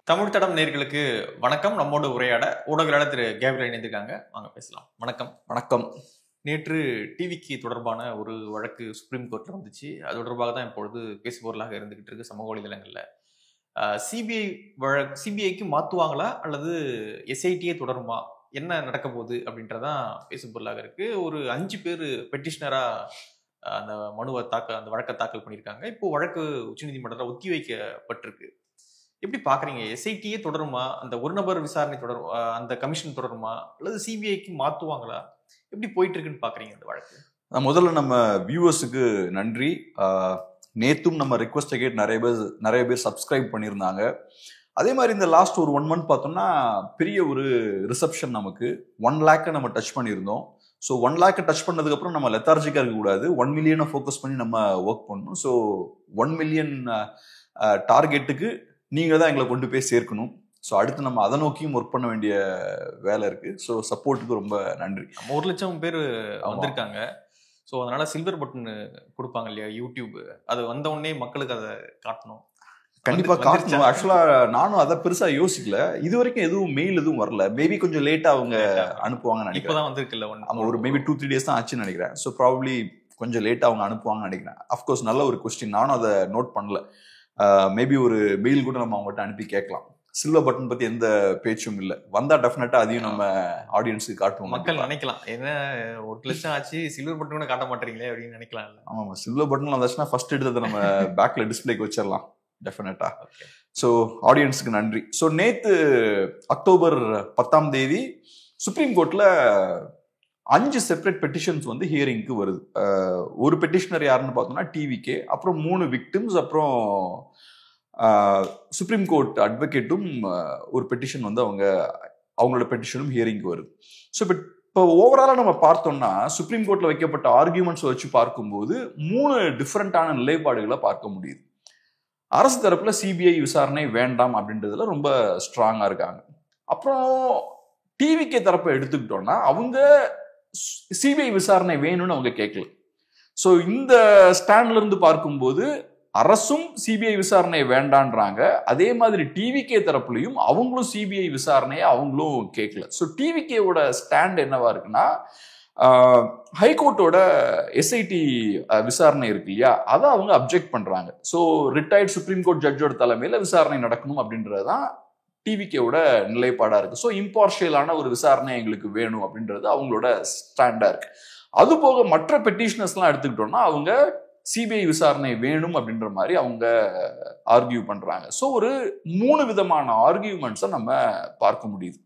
தமிழ் தடம் நேயர்களுக்கு வணக்கம். நம்மோடு உரையாட ஊடகவியலாளர் திரு கேப்ரியல் இணைந்திருக்காங்க. வாங்க பேசலாம். வணக்கம். வணக்கம். நேற்று டிவிக்கு தொடர்பான ஒரு வழக்கு சுப்ரீம் கோர்ட்ல வந்துச்சு. அது தொடர்பாக தான் இப்பொழுது பேசுபொருளாக இருந்துகிட்டு இருக்கு சமூக வலைதளங்கள்ல. சிபிஐக்கு மாத்துவாங்களா அல்லது எஸ்ஐடியே தொடருமா, என்ன நடக்க போகுது அப்படின்றதான் பேசுபொருளாக இருக்கு. ஒரு 5 பேர் பெட்டிஷனரா அந்த அந்த வழக்கை தாக்கல் பண்ணியிருக்காங்க. இப்போ வழக்கு உச்சநீதிமன்றத்தில் ஒத்தி வைக்கப்பட்டிருக்கு. எப்படி பாக்குறீங்க? எஸ்ஐடியே தொடருமா, அந்த ஒரு நபர் விசாரணை தொடரும், அந்த கமிஷன் தொடருமா, அல்லது சிபிஐக்கு மாத்துவாங்களா? எப்படி போயிட்டு இருக்குன்னு பாக்குறீங்க இந்த வழக்கு? முதல்ல நம்ம வியூவர்ஸுக்கு நன்றி. நேத்தும் நம்ம ரிக்வெஸ்ட்டை கேட்டு நிறைய பேர் சப்ஸ்கிரைப் பண்ணியிருந்தாங்க. அதே மாதிரி இந்த லாஸ்ட் ஒரு 1 மந்த் பார்த்தோம்னா பெரிய ஒரு ரிசப்ஷன், நமக்கு 1 lakh நம்ம டச் பண்ணியிருந்தோம். ஸோ 1 lakh டச் பண்ணதுக்கப்புறம் நம்ம லெத்தார்ஜிக்காக இருக்கக்கூடாது, 1 million ஃபோக்கஸ் பண்ணி நம்ம ஒர்க் பண்ணணும். ஸோ 1 million டார்கெட்டுக்கு நீங்கள் தான் எங்களை கொண்டு போய் சேர்க்கணும். ஸோ அடுத்து நம்ம அதை நோக்கியும் ஒர்க் பண்ண வேண்டிய வேலை இருக்கு. ஸோ சப்போர்ட்டுக்கு ரொம்ப நன்றி. 1 லட்சம் பேர் வந்திருக்காங்க. ஸோ அதனால சில்வர் பட்டன் கொடுப்பாங்க இல்லையா யூடியூப், அது வந்த உடனே மக்களுக்கு அதை காட்டணும். கண்டிப்பா காட்டணும். ஆக்சுவலா நானும் அதை பெருசா யோசிக்கல. இது வரைக்கும் எதுவும் மெயில் எதுவும் வரல. மேபி கொஞ்சம் லேட்டா அவங்க அனுப்புவாங்கன்னு நினைக்கிறேன். இப்பதான் வந்திருக்குல்ல, ஒரு மேபி 2-3 days தான் ஆச்சுன்னு நினைக்கிறேன். ஸோ ப்ராபப்ளி கொஞ்சம் லேட்டா அவங்க அனுப்புவாங்கன்னு நினைக்கிறேன். அஃப்கோர்ஸ் நல்ல ஒரு கொஸ்டின், நானும் அதை நோட் பண்ணல. மேபி ஒரு மெயில் கூட நம்ம அவங்ககிட்ட அனுப்பி கேட்கலாம். சில்வர் பட்டன் பத்தி எந்த பேச்சும் இல்லை. வந்தா டெஃபினட்டா அதையும் நம்ம ஆடியன்ஸுக்கு காட்டுவோம். மக்கள் நினைக்கலாம், என்ன 1 லட்சம் ஆச்சு, சில்வர் பட்டன் கூட காட்ட மாட்டீங்களே அப்படின்னு நினைக்கலாம். ஆமா, சில்வர் பட்டன் வந்துச்சுன்னா ஃபர்ஸ்ட் எடுத்ததை நம்ம பேக்ல டிஸ்பிளேக்கு வச்சிடலாம் டெஃபினட்டா. ஸோ ஆடியன்ஸுக்கு நன்றி. ஸோ நேத்து அக்டோபர் 10 சுப்ரீம் கோர்ட்ல 5 செப்பரேட் பெட்டிஷன்ஸ் வந்து ஹியரிங்க்கு வருது. ஒரு பெட்டிஷனர் யாருன்னு பார்த்தோம்னா டிவிகே, அப்புறம் 3 விக்டிம்ஸ், அப்புறம் சுப்ரீம் கோர்ட் அட்வொகேட்டும் ஒரு பெட்டிஷன் வந்து அவங்களோட பெட்டிஷனும் ஹியரிங்க்கு வருது. ஸோ இப்போ ஓவராலாக நம்ம பார்த்தோம்னா சுப்ரீம் கோர்ட்ல வைக்கப்பட்ட ஆர்கியூமெண்ட்ஸ் வச்சு பார்க்கும்போது 3 டிஃப்ரெண்டான நிலைப்பாடுகளை பார்க்க முடியுது. அரசு தரப்புல சிபிஐ விசாரணை வேண்டாம் அப்படின்றதுல ரொம்ப ஸ்ட்ராங்கா இருக்காங்க. அப்புறம் டிவிகே தரப்பை எடுத்துக்கிட்டோம்னா அவங்க சிபிஐ விசாரணை வேணும்னு அவங்க கேட்கல. ஸோ இந்த ஸ்டாண்ட்ல இருந்து பார்க்கும்போது அரசும் சிபிஐ விசாரணை வேண்டான்றாங்க. அதே மாதிரி டிவிகே தரப்புலையும் அவங்களும் சிபிஐ விசாரணையை அவங்களும் கேட்கல. ஸோ டிவிகேவோட ஸ்டாண்ட் என்னவா இருக்குன்னா, ஹைகோர்ட்டோட எஸ்ஐடி விசாரணை இருக்கு இல்லையா, அதை அவங்க அப்ஜெக்ட் பண்றாங்க. ஸோ ரிட்டையர்ட் சுப்ரீம் கோர்ட் ஜட்ஜோட தலைமையில விசாரணை நடக்கணும் அப்படின்றதுதான் டிவிகேவோட நிலைப்பாடா இருக்கு. ஸோ இம்பார்ஷியலான ஒரு விசாரணை எங்களுக்கு வேணும் அப்படின்றது அவங்களோட ஸ்டாண்டா இருக்கு. அது போக மற்ற பெட்டிஷனர்ஸ்லாம் எடுத்துக்கிட்டோம்னா அவங்க சிபிஐ விசாரணை வேணும் அப்படின்ற மாதிரி அவங்க ஆர்கியூ பண்றாங்க. ஸோ ஒரு 3 விதமான ஆர்கியூமெண்ட்ஸை நம்ம பார்க்க முடியுது.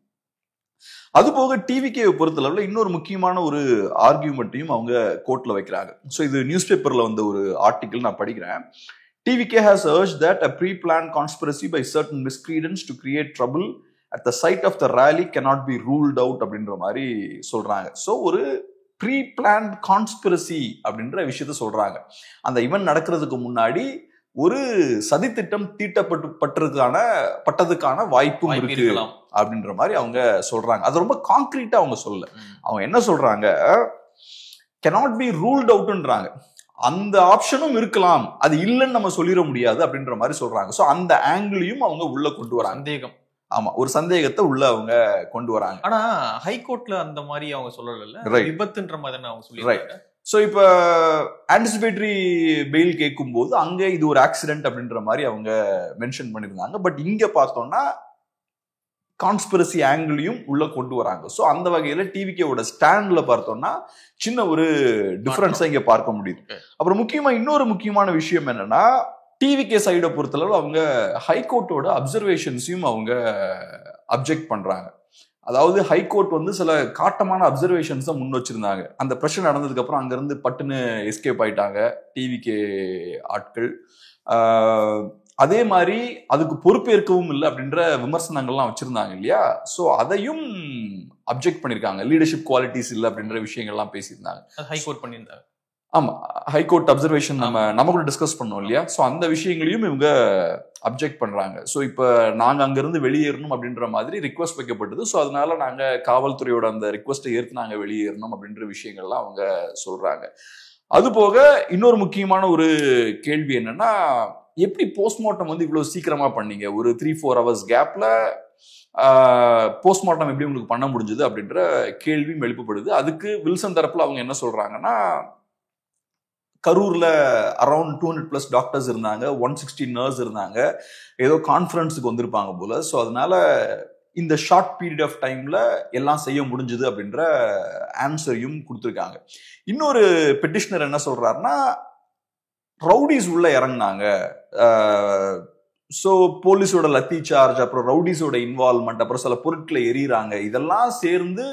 அது போக டிவிகேவை பொறுத்தளவுல இன்னொரு முக்கியமான ஒரு ஆர்கியூமெண்ட்டையும் அவங்க கோர்ட்ல வைக்கிறாங்க. ஸோ இது நியூஸ் பேப்பர்ல வந்த ஒரு ஆர்டிகிள் நான் படிக்கிறேன். TVK has urged that a pre-planned conspiracy by certain miscreants to create trouble at the site of the rally cannot be ruled out அப்படின்ற மாதிரி சொல்றாங்க. ஸோ ஒரு ப்ரீ-பிளான்ட் கான்ஸ்பிரசி அப்படின்ற விஷயத்த சொல்றாங்க. அந்த இவெண்ட் நடக்கிறதுக்கு முன்னாடி ஒரு சதித்திட்டம் பட்டதுக்கான வாய்ப்பும் இருக்கு அப்படின்ற மாதிரி அவங்க சொல்றாங்க. அது ரொம்ப கான்கிரீட்டா அவங்க சொல்லல. அவங்க என்ன சொல்றாங்க, cannot be ruled outன்றாங்க. அந்த ஆப்ஷனும் இருக்கலாம், அது இல்லைன்னு நம்ம சொல்லிட முடியாது அப்படின்ற மாதிரி சொல்றாங்க. ஸோ அந்த ஆங்கிளையும் அவங்க உள்ள கொண்டு வராங்க. சந்தேகம், ஆமா, ஒரு சந்தேகத்தை உள்ள அவங்க கொண்டு வராங்க. ஆனா ஹைகோர்ட்ல அந்த மாதிரி அவங்க சொல்லல, விபத்துன்ற மாதிரி அவங்க சொல்லிடுறாங்க. ஸோ இப்போ ஆன்டிசிபேட்டரி பெயில் கேட்கும் போது அங்க இது ஒரு ஆக்சிடென்ட் அப்படின்ற மாதிரி அவங்க மென்ஷன் பண்ணியிருந்தாங்க. பட் இங்க பார்த்தோம்னா கான்ஸ்பிரசி ஆங்கிளையும் உள்ள கொண்டு வராங்க. ஸோ அந்த வகையில டிவிகேவோட ஸ்டாண்ட்ல பார்த்தோம்னா சின்ன ஒரு டிஃபரன்ஸை இங்க பார்க்க முடியுது. அப்புறம் முக்கியமா இன்னொரு முக்கியமான விஷயம் என்னன்னா, டிவிகே சைடை பொறுத்தளவு அவங்க ஹைகோர்ட்டோட அப்சர்வேஷன்ஸையும் அவங்க அப்ஜெக்ட் பண்றாங்க. அதாவது ஹைகோர்ட் வந்து சில காட்டமான அப்சர்வேஷன்ஸை முன் வச்சிருந்தாங்க. அந்த பிரச்சனை நடந்ததுக்கு அப்புறம் அங்கிருந்து பட்டுன்னு எஸ்கேப் ஆயிட்டாங்க டிவிகே ஆட்கள். அதே மாதிரி அதுக்கு பொறுப்பேற்கவும் இல்லை அப்படின்ற விமர்சனங்கள்லாம் வச்சிருந்தாங்க இல்லையா. ஸோ அதையும் அப்ஜெக்ட் பண்ணியிருக்காங்க. லீடர்ஷிப் குவாலிட்டிஸ் இல்லை அப்படின்ற விஷயங்கள்லாம் பேசியிருந்தாங்க. ஹைகோர்ட் பண்ணியிருந்தாங்க. ஆமா, ஹைகோர்ட் அப்சர்வேஷன் நம்ம கூட டிஸ்கஸ் பண்ணோம் இல்லையா. ஸோ அந்த விஷயங்களையும் இவங்க அப்ஜெக்ட் பண்றாங்க. ஸோ இப்போ நாங்கள் அங்கிருந்து வெளியேறணும் அப்படின்ற மாதிரி ரிக்வஸ்ட் வைக்கப்பட்டது. ஸோ அதனால நாங்கள் காவல்துறையோட அந்த ரிக்வஸ்ட்டை ஏற்று நாங்கள் வெளியேறணும் அப்படின்ற விஷயங்கள்லாம் அவங்க சொல்றாங்க. அது போக இன்னொரு முக்கியமான ஒரு கேள்வி என்னன்னா, எப்படி போஸ்ட்மார்ட்டம் வந்து இவ்வளவு சீக்கிரமா பண்ணீங்க, ஒரு 3-4 hours கேப்ல போஸ்ட்மார்ட்டம் எப்படி உங்களுக்கு பண்ண முடிஞ்சது அப்படின்ற கேள்வியும் எழுப்பப்படுது. அதுக்கு வில்சன் தரப்புல அவங்க என்ன சொல்றாங்கன்னா, கரூர்ல அரௌண்ட் 200+ டாக்டர்ஸ் இருந்தாங்க, 160 நர்ஸ் இருந்தாங்க, ஏதோ கான்ஃபரன்ஸுக்கு வந்திருப்பாங்க போல. ஸோ அதனால இந்த ஷார்ட் பீரியட் ஆஃப் டைம்ல எல்லாம் செய்ய முடிஞ்சது அப்படின்ற ஆன்சரையும் கொடுத்துருக்காங்க. இன்னொரு பெட்டிஷனர் என்ன சொல்றாருன்னா, ரவுடிஸ் உள்ள இறங்கினாங்க, ஸோ போலீஸோட லத்தி சார்ஜ், அப்புறம் ரவுடிஸோட இன்வால்வ்மெண்ட், அப்புறம் சில பொருட்களை எறிகிறாங்க, இதெல்லாம் சேர்ந்து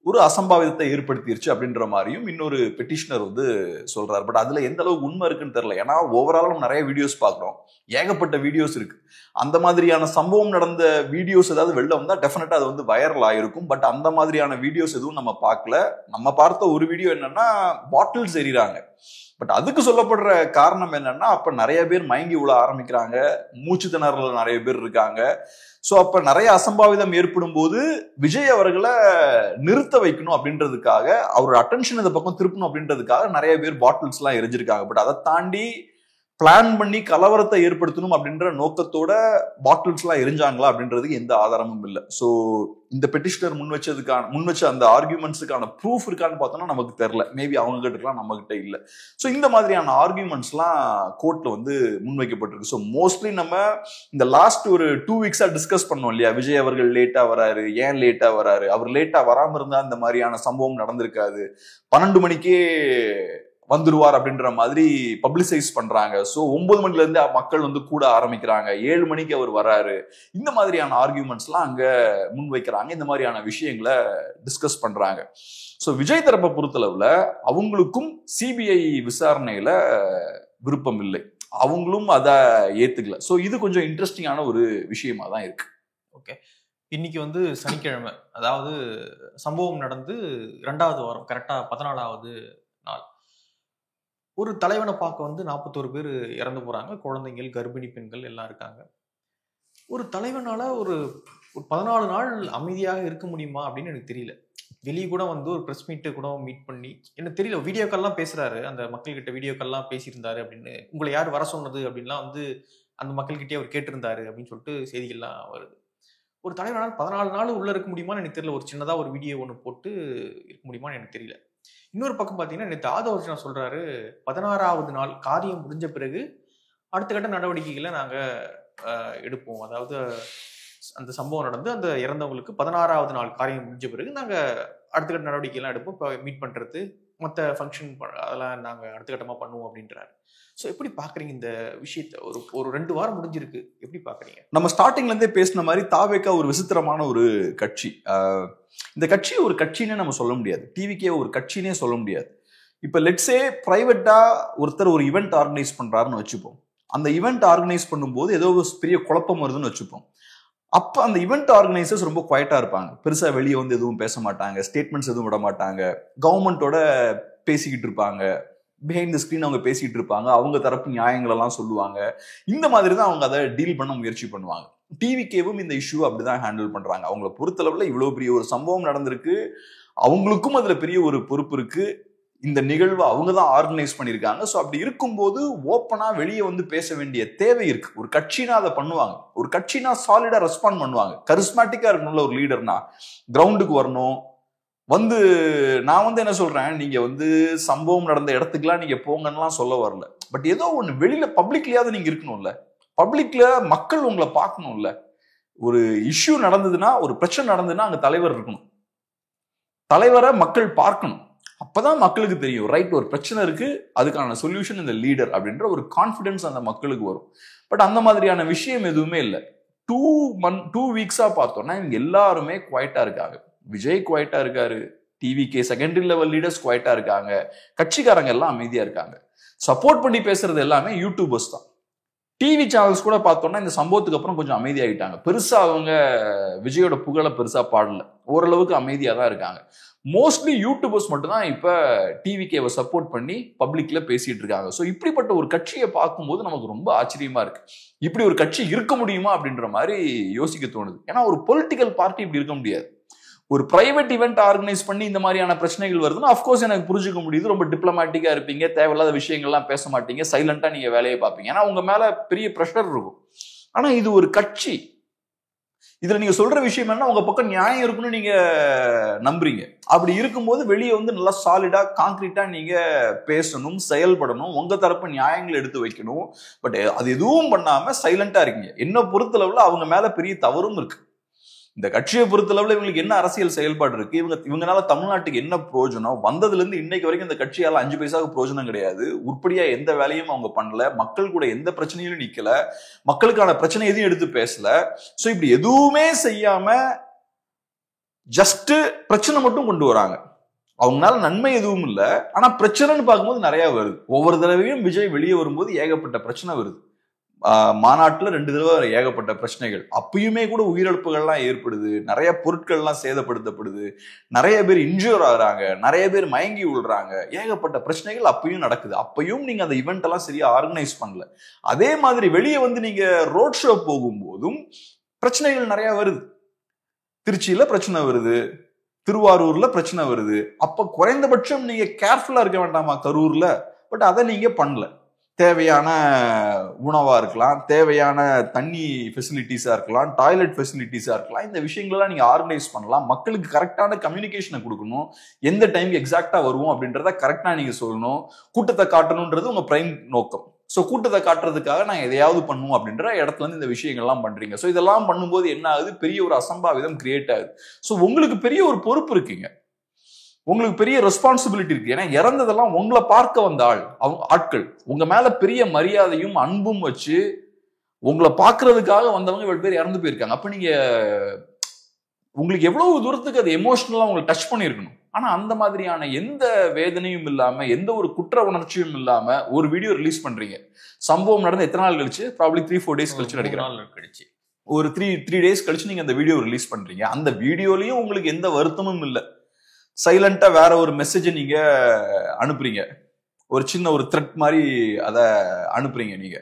ஒரு அசம்பாவிதத்தை ஏற்படுத்திருச்சு அப்படின்ற மாதிரியும் இன்னொரு பெட்டிஷனர் வந்து சொல்றாரு. பட் அதுல எந்த அளவுக்கு உண்மை இருக்குன்னு தெரியல. ஏன்னா ஓவரால் நம்ம நிறைய வீடியோஸ் பார்க்குறோம், ஏகப்பட்ட வீடியோஸ் இருக்கு. அந்த மாதிரியான சம்பவம் நடந்த வீடியோஸ் ஏதாவது வெளில வந்தா டெஃபினட்டா அது வந்து வைரல் ஆயிருக்கும். பட் அந்த மாதிரியான வீடியோஸ் எதுவும் நம்ம பார்க்கல. நம்ம பார்த்த ஒரு வீடியோ என்னன்னா, பாட்டில்ஸ் எறிகிறாங்க. பட் அதுக்கு சொல்லப்படுற காரணம் என்னன்னா, அப்ப நிறைய பேர் மயங்கி விழ ஆரம்பிக்கிறாங்க, மூச்சு திணறல நிறைய பேர் இருக்காங்க. ஸோ அப்ப நிறைய அசம்பாவிதம் ஏற்படும் போது விஜய் அவர்களை நிறுத்த வைக்கணும் அப்படின்றதுக்காக, அவரோட அட்டென்ஷன் இந்த பக்கம் திருப்பணும் அப்படின்றதுக்காக நிறைய பேர் பாட்டில்ஸ் எல்லாம் எரிஞ்சிருக்காங்க. பட் அதை தாண்டி பிளான் பண்ணி கலவரத்தை ஏற்படுத்தணும் அப்படின்ற நோக்கத்தோட பாட்டில்ஸ் எல்லாம் எரிஞ்சாங்களா அப்படின்றதுக்கு எந்த ஆதாரமும் இல்லை. ஸோ இந்த பெட்டிஷனர் முன்வச்ச அந்த ஆர்கியூமெண்ட்ஸுக்கான ப்ரூஃப் இருக்கான்னு பார்த்தோம்னா நமக்கு தெரியல. மேபி அவங்க கிட்ட இருக்கலாம், நம்ம கிட்ட இல்லை. ஸோ இந்த மாதிரியான ஆர்கியூமெண்ட்ஸ்லாம் கோர்ட்ல வந்து முன்வைக்கப்பட்டிருக்கு. ஸோ மோஸ்ட்லி நம்ம இந்த லாஸ்ட் ஒரு 2 weeks டிஸ்கஸ் பண்ணோம் இல்லையா, விஜய் அவர்கள் லேட்டா வராரு, ஏன் லேட்டா வராரு, அவர் லேட்டா வராம இருந்தா இந்த மாதிரியான சம்பவம் நடந்திருக்காது, 12 மணிக்கே வந்துருவார் அப்படின்ற மாதிரி பப்ளிசைஸ் பண்றாங்க. ஸோ 9 மணில இருந்து மக்கள் வந்து கூட ஆரம்பிக்கிறாங்க, 7 மணிக்கு அவர் வராரு. இந்த மாதிரியான ஆர்கியூமெண்ட்ஸ்லாம் அங்க முன்வைக்கிறாங்க, இந்த மாதிரியான விஷயங்களை டிஸ்கஸ் பண்றாங்க. ஸோ விஜய் தரப்பை பொறுத்தளவுல அவங்களுக்கும் சிபிஐ விசாரணையில விருப்பம் இல்லை, அவங்களும் அதை ஏத்துக்கல. ஸோ இது கொஞ்சம் இன்ட்ரெஸ்டிங்கான ஒரு விஷயமா தான் இருக்கு. ஓகே, இன்னைக்கு வந்து சனிக்கிழமை, அதாவது சம்பவம் நடந்து 2வது வாரம், கரெக்டா 14வது நாள். ஒரு தலைவனை பார்க்க வந்து 41 பேர் இறந்து போறாங்க, குழந்தைகள், கர்ப்பிணி பெண்கள் எல்லாம் இருக்காங்க. ஒரு தலைவனால ஒரு 14 நாள் அமைதியாக இருக்க முடியுமா அப்படின்னு எனக்கு தெரியல. வெளியே கூட வந்து ஒரு ப்ரெஸ் மீட்டு கூட மீட் பண்ணி, எனக்கு தெரியல, வீடியோ கால்லாம் பேசுறாரு, அந்த மக்கள்கிட்ட வீடியோ கால்லாம் பேசியிருந்தாரு அப்படின்னு, உங்களை யார் வர சொன்னது அப்படின்லாம் வந்து அந்த மக்கள்கிட்டே அவர் கேட்டிருந்தாரு அப்படின்னு சொல்லிட்டு செய்திகள்லாம் வருது. ஒரு தலைவனால் 14 நாள் உள்ள இருக்க முடியுமான்னு எனக்கு தெரியல. ஒரு சின்னதா ஒரு வீடியோ ஒன்று போட்டு இருக்க முடியுமான்னு எனக்கு தெரியல. இன்னொரு பக்கம் பார்த்தீங்கன்னா, நேற்று ஆதவர்ஜனா சொல்றாரு, 16வது நாள் காரியம் முடிஞ்ச பிறகு அடுத்த கட்ட நடவடிக்கைகளை நாங்கள் எடுப்போம். அதாவது அந்த சம்பவம் நடந்து அந்த இறந்தவங்களுக்கு 16வது நாள் காரியம் முடிஞ்ச பிறகு நாங்கள் அடுத்த கட்ட நடவடிக்கைலாம் எடுப்போம். இப்போ மீட் பண்ணுறது, மற்ற ஃபங்க்ஷன் அதெல்லாம் நாங்கள் அடுத்த கட்டமாக பண்ணுவோம் அப்படின்றாரு. ஸோ எப்படி பார்க்குறீங்க இந்த விஷயத்தை? ஒரு 2 வாரம் முடிஞ்சிருக்கு, எப்படி பார்க்குறீங்க? நம்ம ஸ்டார்டிங்லேருந்தே பேசின மாதிரி தாவேக்கா ஒரு விசித்திரமான ஒரு கட்சி. இந்த கட்சியை ஒரு கட்சின்னே நம்ம சொல்ல முடியாது, டிவிக்கே ஒரு கட்சினே சொல்ல முடியாது. இப்போ லெட்ஸே பிரைவேட்டா ஒருத்தர் ஒரு ஈவெண்ட் ஆர்கனைஸ் பண்றாருன்னு வச்சுப்போம். அந்த ஈவெண்ட் ஆர்கனைஸ் பண்ணும்போது ஏதோ ஒரு பெரிய குழப்பம் வருதுன்னு வச்சுப்போம். அப்போ அந்த ஈவெண்ட் ஆர்கனைசர்ஸ் ரொம்ப குவைட்டா இருப்பாங்க, பெருசா வெளியே வந்து எதுவும் பேச மாட்டாங்க, ஸ்டேட்மெண்ட்ஸ் எதுவும் விட மாட்டாங்க, கவர்மெண்ட்டோட பேசிக்கிட்டு இருப்பாங்க, பிஹைண்ட் த ஸ்கிரீன் அவங்க பேசிட்டு இருப்பாங்க, அவங்க தரப்பு நியாயங்கள் எல்லாம் சொல்லுவாங்க. இந்த மாதிரி தான் அவங்க அதை டீல் பண்ண முயற்சி பண்ணுவாங்க. டிவிக்கேவும் இந்த இஷ்யூ அப்படிதான் ஹேண்டில் பண்றாங்க. அவங்கள பொறுத்தளவுல இவ்வளவு பெரிய ஒரு சம்பவம் நடந்திருக்கு, அவங்களுக்கும் அதுல பெரிய ஒரு பொறுப்பு இருக்கு, இந்த நிகழ்வை அவங்க தான் ஆர்கனைஸ் பண்ணியிருக்காங்க. ஸோ அப்படி இருக்கும்போது ஓப்பனா வெளியே வந்து பேச வேண்டிய தேவை இருக்கு. ஒரு கட்சினா அதை பண்ணுவாங்க, ஒரு கட்சினா சாலிடா ரெஸ்பாண்ட் பண்ணுவாங்க. கரிஸ்மேட்டிக்கா இருக்கணும்ல ஒரு லீடர்னா, கிரவுண்டுக்கு வரணும். வந்து நான் வந்து என்ன சொல்றேன், நீங்க வந்து சம்பவம் நடந்த இடத்துக்குலாம் நீங்க போங்கன்னுலாம் சொல்ல வரல. பட் ஏதோ ஒன்று வெளியில பப்ளிக்லயாவது நீங்க இருக்கணும்ல, பப்ளிக்ல மக்கள் உங்களை பார்க்கணும்ல. ஒரு இஷ்யூ நடந்ததுன்னா, ஒரு பிரச்சனை நடந்ததுன்னா அங்க தலைவர் இருக்கணும், தலைவரை மக்கள் பார்க்கணும். அப்பதான் மக்களுக்கு தெரியும், ரைட், ஒரு பிரச்சனை இருக்கு, அதுக்கான சொல்யூஷன் இந்த லீடர் அப்படின்ற ஒரு கான்ஃபிடன்ஸ் அந்த மக்களுக்கு வரும். பட் அந்த மாதிரியான விஷயம் எதுவுமே இல்லை. 2 வீக்ஸா பார்த்தோம்னா இவங்க எல்லாருமே குவைட்டா இருக்காங்க. விஜய் குவைட்டா இருக்காரு, டிவிகே செகண்டரி லெவல் லீடர்ஸ் குவைட்டா இருக்காங்க, கட்சிக்காரங்க எல்லாம் அமைதியா இருக்காங்க. சப்போர்ட் பண்ணி பேசுறது எல்லாமே யூடியூபர்ஸ் தான். டிவி சேனல்ஸ் கூட பார்த்தோம்னா இந்த சம்பவத்துக்கு அப்புறம் கொஞ்சம் அமைதியாகிட்டாங்க. பெருசா அவங்க விஜயோட புகழை பெருசா பாடல, ஓரளவுக்கு அமைதியா தான் இருக்காங்க. மோஸ்ட்லி யூடியூபர்ஸ் மட்டும் தான் இப்ப டிவிகேவை சப்போர்ட் பண்ணி பப்ளிக்ல பேசிட்டு இருக்காங்க. ஸோ இப்படிப்பட்ட ஒரு கட்சியை பார்க்கும்போது நமக்கு ரொம்ப ஆச்சரியமா இருக்கு. இப்படி ஒரு கட்சி இருக்க முடியுமா அப்படின்ற மாதிரி யோசிக்க தோணுது. ஏன்னா ஒரு பொலிட்டிக்கல் பார்ட்டி இப்படி இருக்க முடியாது. ஒரு பிரைவேட் ஈவெண்ட் ஆர்கனைஸ் பண்ணி இந்த மாதிரியான பிரச்சனைகள் வருதுன்னா அஃப்கோர்ஸ் எனக்கு புரிஞ்சுக்க முடியுது. ரொம்ப டிப்ளமேட்டிக்கா இருப்பீங்க, தேவையில்லாத விஷயங்கள்லாம் பேச மாட்டீங்க, சைலண்டா நீங்க வேலையை பார்ப்பீங்க. ஏன்னா உங்க மேல பெரிய ப்ரெஷர் இருக்கும். ஆனா இது ஒரு கட்சி, இதுல நீங்க சொல்ற விஷயம் என்ன, உங்க பக்கம் நியாயம் இருக்குன்னு நீங்க நம்புறீங்க. அப்படி இருக்கும்போது வெளியே வந்து நல்லா சாலிடா கான்கிரீட்டா நீங்க பேசணும், செயல்படணும், உங்க தரப்பு நியாயங்களை எடுத்து வைக்கணும். பட் அது எதுவும் பண்ணாம சைலண்டா இருக்கீங்க. என்ன பொறுத்தளவுல அவங்க மேல பெரிய தவறும் இருக்கு. இந்த கட்சியை பொறுத்தளவுல இவங்களுக்கு என்ன அரசியல் செயல்பாடு இருக்கு, இவங்கனால தமிழ்நாட்டுக்கு என்ன பிரயோஜனம், வந்ததுல இருந்து இன்னைக்கு வரைக்கும் இந்த கட்சியால 5 பைசாவுக்கு பிரயோஜனம் கிடையாது. உருப்படியா எந்த வேலையும் அவங்க பண்ணல, மக்கள் கூட எந்த பிரச்சனையிலும் நிக்கல, மக்களுக்கான பிரச்சனை எதையும் எடுத்து பேசல. சோ இப்படி எதுவுமே செய்யாம ஜஸ்ட் பிரச்சனை மட்டும் கொண்டு வராங்க. அவங்களால நன்மை எதுவும் இல்லை, ஆனா பிரச்சனைன்னு பார்க்கும்போது நிறைய வருது. ஒவ்வொரு தடவையும் விஜய் வெளியே வரும்போது ஏகப்பட்ட பிரச்சனை வருது. மாநாட்டுல 2 தடவை ஏகப்பட்ட பிரச்சனைகள், அப்பயுமே கூட உயிரிழப்புகள்லாம் ஏற்படுது, நிறைய பொருட்கள்லாம் சேதப்படுத்தப்படுது, நிறைய பேர் இன்ஜூர் ஆகுறாங்க, நிறைய பேர் மயங்கி விழுறாங்க, ஏகப்பட்ட பிரச்சனைகள் அப்பயும் நடக்குது. அப்பயும் நீங்க அந்த ஈவெண்ட் எல்லாம் சரியா ஆர்கனைஸ் பண்ணல. அதே மாதிரி வெளியே வந்து நீங்க ரோட் ஷோ போகும்போதும் பிரச்சனைகள் நிறைய வருது. திருச்சியில பிரச்சனை வருது, திருவாரூர்ல பிரச்சனை வருது. அப்ப குறைந்தபட்சம் நீங்க கேர்ஃபுல்லா இருக்க வேண்டாமா கரூர்ல? பட் அதை நீங்க பண்ணல. தேவையான உணவா இருக்கலாம், தேவையான தண்ணி ஃபெசிலிட்டிஸா இருக்கலாம், டாய்லெட் ஃபெசிலிட்டிஸா இருக்கலாம், இந்த விஷயங்கள்லாம் நீங்க ஆர்கனைஸ் பண்ணலாம். மக்களுக்கு கரெக்டான கம்யூனிகேஷனை கொடுக்கணும், எந்த டைமுக்கு எக்ஸாக்டா வருவோம் அப்படின்றத கரெக்டா நீங்க சொல்லணும். கூட்டத்தை காட்டணும்ன்றது உங்க பிரைம் நோக்கம். ஸோ கூட்டத்தை காட்டுறதுக்காக நான் எதையாவது பண்ணுவோம் அப்படின்ற இடத்துல இருந்து இந்த விஷயங்கள்லாம் பண்றீங்க. ஸோ இதெல்லாம் பண்ணும்போது என்ன ஆகுது, பெரிய ஒரு அசம்பாவிதம் கிரியேட் ஆகுது. ஸோ உங்களுக்கு பெரிய ஒரு பொறுப்பு இருக்குங்க, உங்களுக்கு பெரிய ரெஸ்பான்சிபிலிட்டி இருக்கு. ஏன்னா இறந்ததெல்லாம் உங்களை பார்க்க வந்த ஆட்கள், உங்க மேல பெரிய மரியாதையும் அன்பும் வச்சு உங்களை பார்க்கறதுக்காக வந்தவங்க இவ்வளவு பேர் இறந்து போயிருக்காங்க. அப்ப நீங்க உங்களுக்கு எவ்வளவு தூரத்துக்கு அது எமோஷனலா உங்களுக்கு டச் பண்ணிருக்கணும். ஆனா அந்த மாதிரியான எந்த வேதனையும் இல்லாம, எந்த ஒரு குற்ற உணர்ச்சியும் இல்லாம ஒரு வீடியோ ரிலீஸ் பண்றீங்க. சம்பவம் நடந்து எத்தனை நாள் கழிச்சு? ப்ராபப்லி 3-4 டேஸ் கழிச்சு நினைக்கிறேன். ஒரு 3 டேஸ் கழிச்சு நீங்க அந்த வீடியோ ரிலீஸ் பண்றீங்க. அந்த வீடியோலயும் உங்களுக்கு எந்த வருத்தமும் இல்லை, சைலண்டா வேற ஒரு மெசேஜை நீங்க அனுப்புறீங்க, ஒரு சின்ன ஒரு த்ரெட் மாதிரி அதை அனுப்புறீங்க. நீங்க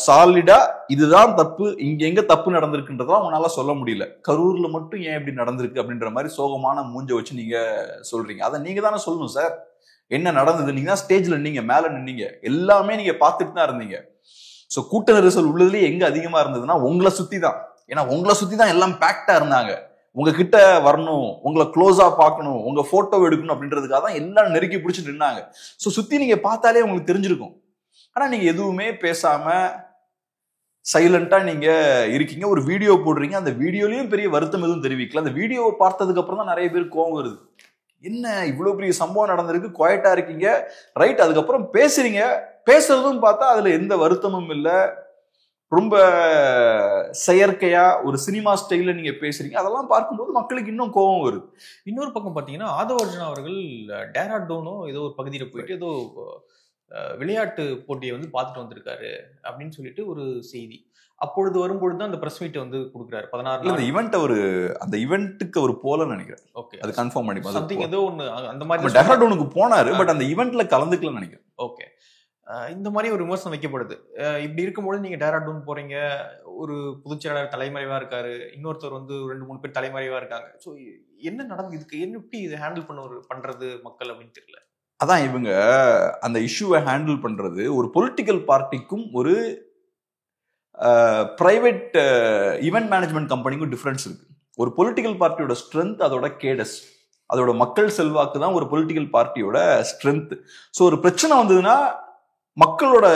சாலிடா இதுதான் தப்பு, இங்க எங்க தப்பு நடந்திருக்குன்றதெல்லாம் உங்களால சொல்ல முடியல. கரூர்ல மட்டும் ஏன் இப்படி நடந்திருக்கு அப்படின்ற மாதிரி சோகமான மூஞ்ச வச்சு நீங்க சொல்றீங்க. அதை நீங்க தானே சொல்லணும் சார், என்ன நடந்தது. நீங்க தான் ஸ்டேஜ்ல நின்னீங்க, மேல நின்னீங்க, எல்லாமே நீங்க பார்த்துட்டு தான் இருந்தீங்க. ஸோ கூட்ட நெரிசல் உள்ளதுலேயே எங்க அதிகமா இருந்ததுன்னா உங்களை சுத்தி தான். ஏன்னா உங்களை சுத்தி தான் எல்லாம் பேக்டா இருந்தாங்க. உங்ககிட்ட வரணும், உங்களை க்ளோஸா பார்க்கணும், உங்க போட்டோ எடுக்கணும் அப்படின்றதுக்காக தான் எல்லாம் நெருக்கி பிடிச்சிட்டு நின்னாங்க. ஸோ சுத்தி நீங்க பார்த்தாலே உங்களுக்கு தெரிஞ்சிருக்கும். ஆனா நீங்க எதுவுமே பேசாம சைலண்டா நீங்க இருக்கீங்க. ஒரு வீடியோ போடுறீங்க, அந்த வீடியோலயும் பெரிய வருத்தம் எதுவும் தெரிவிக்கல. அந்த வீடியோவை பார்த்ததுக்கு அப்புறம் தான் நிறைய பேர் கோவம் வருது. என்ன இவ்வளவு பெரிய சம்பவம் நடந்திருக்கு, குவைட்டா இருக்கீங்க, ரைட், அதுக்கப்புறம் பேசுறீங்க, பேசுறதும் பார்த்தா அதுல எந்த வருத்தமும் இல்லை, ரொம்ப செயற்கையா ஒரு சினிமா ஸ்டைல நீங்க பேசுறீங்க. அதெல்லாம் பார்க்கும்போது மக்களுக்கு இன்னும் கோபம் வருது. இன்னொரு பக்கம் பாத்தீங்கன்னா ஆதவ அர்ஜுனா அவர்கள் டேராடூனோ ஏதோ ஒரு பகுதியில போயிட்டு ஏதோ விளையாட்டு போட்டியை வந்து பார்த்துட்டு வந்திருக்காரு அப்படின்னு சொல்லிட்டு ஒரு செய்தி. அப்பொழுது வரும்பொழுது அந்த பிரஸ் மீட் வந்து கொடுக்குறாரு 16 அந்த ஈவெண்ட். அந்த ஈவெண்ட்டுக்கு அவர் போலன்னு நினைக்கிறேன். ஓகே, அது கன்ஃபார்ம் பண்ணி சம்திங் ஏதோ ஒன்று அந்த மாதிரி டேராடூனுக்கு போனாரு, பட் அந்த ஈவெண்ட்ல கலந்துக்கலன்னு நினைக்கிறேன். ஓகே, இந்த மாதிரி ஒரு விமர்சனம் வைக்கப்படுது. இப்படி இருக்கும்போது நீங்க டேராடூன் போறீங்க, ஒரு பொதுச்செயலாளர் தலைமறைவா இருக்காரு, இன்னொருத்தர் வந்து 2-3 பேர் தலைமறைவா இருக்காங்க. ஸோ என்ன நடந்து, இதுக்கு என்ன எப்படி இதை ஹேண்டில் பண்றது மக்கள் அப்படின்னு தெரியல. அதான் இவங்க அந்த இஷ்யூவை ஹேண்டில் பண்றது ஒரு பொலிட்டிக்கல் பார்ட்டிக்கும் ஒரு பிரைவேட் ஈவெண்ட் மேனேஜ்மெண்ட் கம்பெனிக்கும் டிஃபரன்ஸ் இருக்கு. ஒரு பொலிட்டிக்கல் பார்ட்டியோட ஸ்ட்ரென்த் அதோட கேடஸ், அதோட மக்கள் செல்வாக்கு தான் ஒரு பொலிட்டிக்கல் பார்ட்டியோட ஸ்ட்ரென்த். ஸோ ஒரு பிரச்சனை வந்ததுன்னா மக்களோட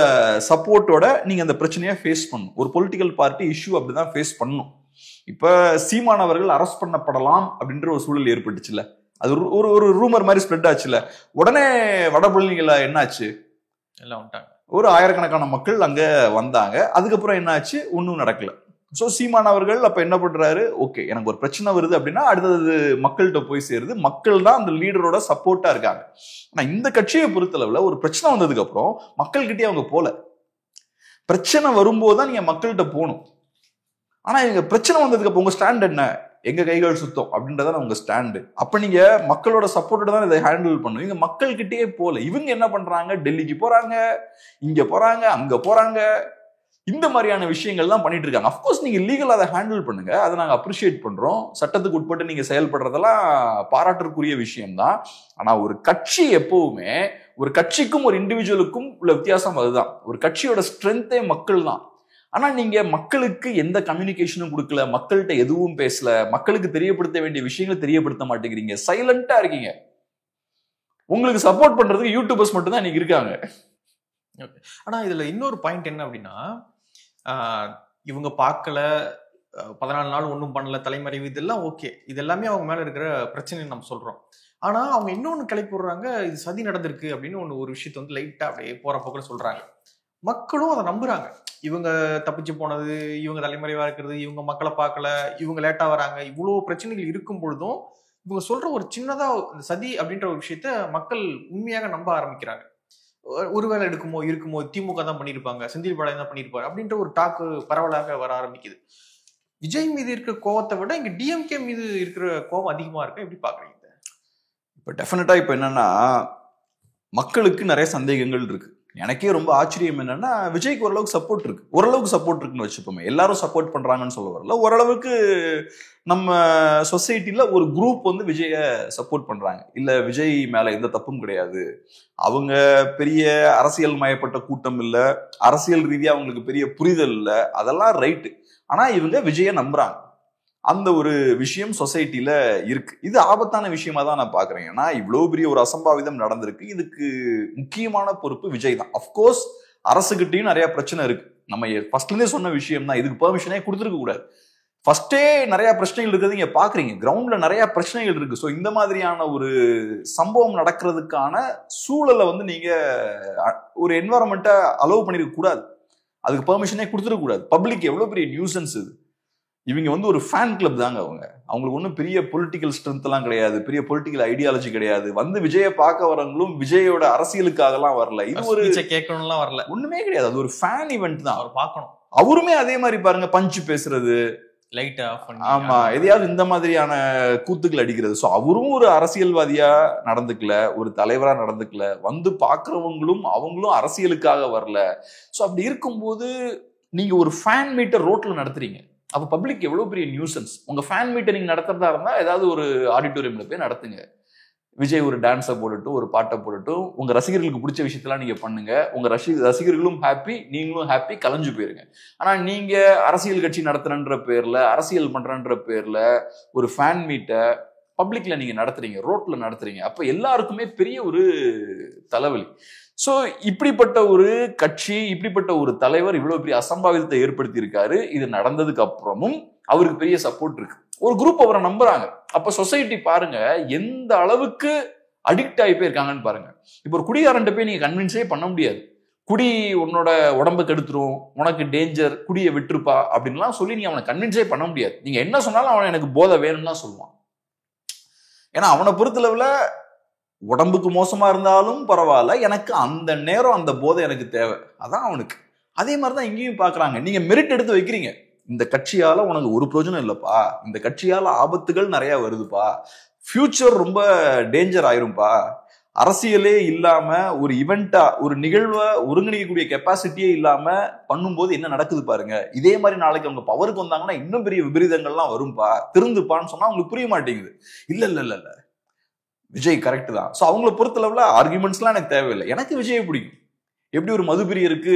சப்போர்ட்டோட நீங்க அந்த பிரச்சனையை ஃபேஸ் பண்ணணும். ஒரு பொலிட்டிக்கல் பார்ட்டி இஷ்யூ அப்படிதான் ஃபேஸ் பண்ணணும். இப்ப சீமான் அவர்கள் அரெஸ்ட் பண்ணப்படலாம் அப்படின்ற ஒரு சூழல் ஏற்பட்டுச்சுல, அது ஒரு ரூமர் மாதிரி ஸ்ப்ரெட் ஆச்சுல. உடனே வடபழனிகள என்னாச்சு, எல்லாம் வந்துட்டாங்க, ஒரு ஆயிரக்கணக்கான மக்கள் அங்க வந்தாங்க. அதுக்கப்புறம் என்னாச்சு, ஒன்றும் நடக்கல. ஸோ சீமான் அவர்கள் அப்ப என்ன பண்றாரு, ஓகே எனக்கு ஒரு பிரச்சனை வருது அப்படின்னா அடுத்தது மக்கள்கிட்ட போய் சேருது, மக்கள் தான் அந்த லீடரோட சப்போர்ட்டா இருக்காங்க. ஆனா இந்த கட்சியை பொறுத்தளவுல ஒரு பிரச்சனை வந்ததுக்கு அப்புறம் மக்கள்கிட்டயே அவங்க போல, பிரச்சனை வரும்போதுதான் நீங்க மக்கள்கிட்ட போகணும். ஆனா இவங்க பிரச்சனை வந்ததுக்கு அப்புறம் உங்க ஸ்டாண்ட் என்ன, எங்க கைகள் சுத்தம் அப்படின்றதான் உங்க ஸ்டாண்டு. அப்ப நீங்க மக்களோட சப்போர்ட்டோட தான் இதை ஹேண்டில் பண்ணும். இவங்க மக்கள்கிட்டயே போல, இவங்க என்ன பண்றாங்க, டெல்லிக்கு போறாங்க, இங்க போறாங்க, அங்க போறாங்க, இந்த மாதிரியான விஷயங்கள்லாம் பண்ணிட்டு இருக்காங்க. அஃப்கோர்ஸ் நீங்க லீகல் அதை ஹேண்டில் பண்ணுங்க, அதை நாங்க அப்ரிஷியேட் பண்றோம். சட்டத்துக்கு உட்பட்டு நீங்க செயல்படுறதெல்லாம் பாராட்டுக்குரிய விஷயம்தான். ஆனா ஒரு கட்சி எப்பவுமே, ஒரு கட்சிக்கும் ஒரு இண்டிவிஜுவலுக்கும் உள்ள வித்தியாசம் அதுதான். ஒரு கட்சியோட ஸ்ட்ரென்த்தே மக்கள் தான். ஆனா நீங்க மக்களுக்கு எந்த கம்யூனிகேஷனும் கொடுக்கல, மக்கள்கிட்ட எதுவும் பேசல, மக்களுக்கு தெரியப்படுத்த வேண்டிய விஷயங்களை தெரியப்படுத்த மாட்டேங்கிறீங்க, சைலண்டா இருக்கீங்க. உங்களுக்கு சப்போர்ட் பண்றதுக்கு யூடியூபர்ஸ் மட்டும் தான் இன்னைக்கு இருக்காங்க. ஆனா இதுல இன்னொரு பாயிண்ட் என்ன அப்படின்னா, இவங்க பார்க்கல, 14 நாள் ஒன்றும் பண்ணல, தலைமறைவு, இதெல்லாம் ஓகே, இது எல்லாமே அவங்க மேல இருக்கிற பிரச்சனை நம்ம சொல்றோம். ஆனா அவங்க இன்னொன்னு கிளப்பி விடுறாங்க, இது சதி நடந்திருக்கு அப்படின்னு ஒரு விஷயத்த வந்து லைட்டா அப்படியே போற போக்குல சொல்றாங்க. மக்களும் அதை நம்புறாங்க. இவங்க தப்பிச்சு போனது, இவங்க தலைமறைவா இருக்கிறது, இவங்க மக்களை பார்க்கல, இவங்க லேட்டா வராங்க, இவ்வளவு பிரச்சனைகள் இருக்கும் பொழுதும் இவங்க சொல்ற ஒரு சின்னதா சதி அப்படின்ற ஒரு விஷயத்த மக்கள் உண்மையாக நம்ப ஆரம்பிக்கிறாங்க. ஒருவேளை இருக்குமோ திமுக தான் பண்ணியிருப்பாங்க, செந்தில் பாலாஜி தான் பண்ணியிருப்பாரு அப்படின்ற ஒரு டாக்கு பரவலாக வர ஆரம்பிக்குது. விஜய் மீது இருக்கிற கோவத்தை விட இங்க டிஎம்கே மீது இருக்கிற கோவம் அதிகமா இருக்கு. எப்படி பாக்குறீங்க? இப்ப டெஃபினட்டா இப்ப என்னன்னா, மக்களுக்கு நிறைய சந்தேகங்கள் இருக்கு. எனக்கே ரொம்ப ஆச்சரியம் என்னன்னா, விஜய்க்கு ஓரளவுக்கு சப்போர்ட் இருக்குன்னு வச்சுப்போமே. எல்லாரும் சப்போர்ட் பண்றாங்கன்னு சொல்ல வரல, ஓரளவுக்கு நம்ம சொசைட்டில ஒரு குரூப் வந்து விஜய சப்போர்ட் பண்றாங்க. இல்ல விஜய் மேல எந்த தப்பும் கிடையாது, அவங்க பெரிய அரசியல் மயப்பட்ட கூட்டம் இல்ல, அரசியல் ரீதியா அவங்களுக்கு பெரிய புரிதல் இல்ல, அதெல்லாம் ரைட்டு. ஆனா இவங்க விஜய நம்புறாங்க. அந்த ஒரு விஷயம் சொசைட்டில இருக்கு. இது ஆபத்தான விஷயமா தான் நான் பாக்குறேன். ஏன்னா இவ்வளவு பெரிய ஒரு அசம்பாவிதம் நடந்திருக்கு. இதுக்கு முக்கியமான பொறுப்பு விஜய் தான். அப்கோர்ஸ் அரசுகிட்டையும் நிறைய பிரச்சனை இருக்கு. நம்ம ஃபர்ஸ்ட்ல இருந்தே சொன்ன விஷயம் தான், இதுக்கு பெர்மிஷனே கொடுத்துருக்க கூடாது. ஃபர்ஸ்டே நிறைய பிரச்சனைகள் இருக்குது, நீங்க பாக்குறீங்க. கிரவுண்ட்ல நிறைய பிரச்சனைகள் இருக்கு. ஸோ இந்த மாதிரியான ஒரு சம்பவம் நடக்கிறதுக்கான சூழலை வந்து நீங்க ஒரு என்வாரன்மெண்ட்டை அலோவ் பண்ணிருக்க கூடாது, அதுக்கு பெர்மிஷனே கொடுத்துருக்க கூடாது. பப்ளிக் எவ்வளவு பெரிய நியூசன்ஸ் இது. இவங்க வந்து ஒரு ஃபேன் கிளப் தாங்க. அவங்களுக்கு ஒன்றும் பெரிய பொலிட்டிக்கல் ஸ்ட்ரென்த் எல்லாம் கிடையாது, பெரிய பொலிட்டிக்கல் ஐடியாலஜி கிடையாது. வந்து விஜயை பார்க்க வரவங்களும் விஜயோட அரசியலுக்காக எல்லாம் வரல, இது ஒரு கேட்கணும்லாம் வரல, ஒண்ணுமே கிடையாது. அது ஒரு ஃபேன் ஈவெண்ட் தான், அவர் பார்க்கணும். அவருமே அதே மாதிரி பாருங்க, பஞ்ச் பேசுறது, லைட் ஆஃப் பண்ணி, ஆமா, எதையாவது இந்த மாதிரியான கூத்துக்கள் அடிக்கிறது. ஸோ அவரும் ஒரு அரசியல்வாதியா நடந்துக்கல, ஒரு தலைவரா நடந்துக்கல. வந்து பாக்குறவங்களும் அவங்களும் அரசியலுக்காக வரல. ஸோ அப்படி இருக்கும்போது நீங்க ஒரு ஃபேன் மீட்டர் ரோட்ல நடத்துறீங்க, அப்ப பப்ளிக் எவ்வளவு பெரிய நியூசன்ஸ். உங்க ஃபேன் மீட்டர் நீங்க நடத்துறதா இருந்தா ஏதாவது ஒரு ஆடிட்டோரியம்ல போய் நடத்துங்க. விஜய் ஒரு டான்ஸை போட்டுட்டும் ஒரு பாட்டை போட்டுட்டும் உங்க ரசிகர்களுக்கு பிடிச்ச விஷயத்தெல்லாம் நீங்க பண்ணுங்க. உங்க ரசிகர்களும் ஹாப்பி, நீங்களும் ஹாப்பி, கலைஞ்சு போயிருங்க. ஆனா நீங்க அரசியல் கட்சி நடத்துறன்ற பேர்ல, அரசியல் பண்றன்ற பேர்ல ஒரு ஃபேன் மீட்டை பப்ளிக்ல நீங்க நடத்துறீங்க, ரோட்ல நடத்துறீங்க. அப்ப எல்லாருக்குமே பெரிய ஒரு தலைவலி. ஸோ இப்படிப்பட்ட ஒரு கட்சி, இப்படிப்பட்ட ஒரு தலைவர் இவ்வளவு பெரிய அசம்பாவிதத்தை ஏற்படுத்தி இருக்காரு. இது நடந்ததுக்கு அப்புறமும் அவருக்கு பெரிய சப்போர்ட் இருக்கு, ஒரு குரூப் அவரை நம்புறாங்க. அப்ப சொசைட்டி பாருங்க எந்த அளவுக்கு அடிக்ட் ஆகி போயிருக்காங்கன்னு பாருங்க. இப்போ ஒரு குடிகாரன்ட்ட போய் நீங்க கன்வின்ஸே பண்ண முடியாது. குடி உன்னோட உடம்பு கெடுத்துரும், உனக்கு டேஞ்சர், குடியை விட்டுருப்பா அப்படின்லாம் சொல்லி நீங்க அவனை கன்வின்ஸே பண்ண முடியாது. நீங்க என்ன சொன்னாலும் அவன் எனக்கு போதை வேணும்னு தான் சொல்லுவான். ஏன்னா அவனை பொறுத்தளவுல உடம்புக்கு மோசமா இருந்தாலும் பரவாயில்ல, எனக்கு அந்த நேரம் அந்த போதை எனக்கு தேவை, அதான் அவனுக்கு. அதே மாதிரிதான் இங்கேயும் பாக்குறாங்க. நீங்க மெரிட் எடுத்து வைக்கிறீங்க, இந்த கட்சியால உனக்கு ஒரு பிரயோஜனம் இல்லப்பா, இந்த கட்சியால ஆபத்துகள் நிறைய வருதுப்பா, ஃபியூச்சர் ரொம்ப டேஞ்சர் ஆயிரும்பா, அரசியலே இல்லாம ஒரு இவெண்டா, ஒரு நிகழ்வை ஒருங்கிணைக்கக்கூடிய கெப்பாசிட்டியே இல்லாம பண்ணும்போது என்ன நடக்குது பாருங்க. இதே மாதிரி நாளைக்கு அவங்க பவருக்கு வந்தாங்கன்னா இன்னும் பெரிய விபரீதங்கள்லாம் வரும்பா, திருந்துப்பான்னு சொன்னா அவங்களுக்கு புரிய மாட்டேங்குது. இல்ல இல்ல இல்ல இல்ல, விஜய் கரெக்ட் தான். ஸோ அவங்கள பொறுத்தளவுல ஆர்குமெண்ட்ஸ்லாம் எனக்கு தேவையில்லை, எனக்கு விஜயை பிடிக்கும். எப்படி ஒரு மதுபிரியருக்கு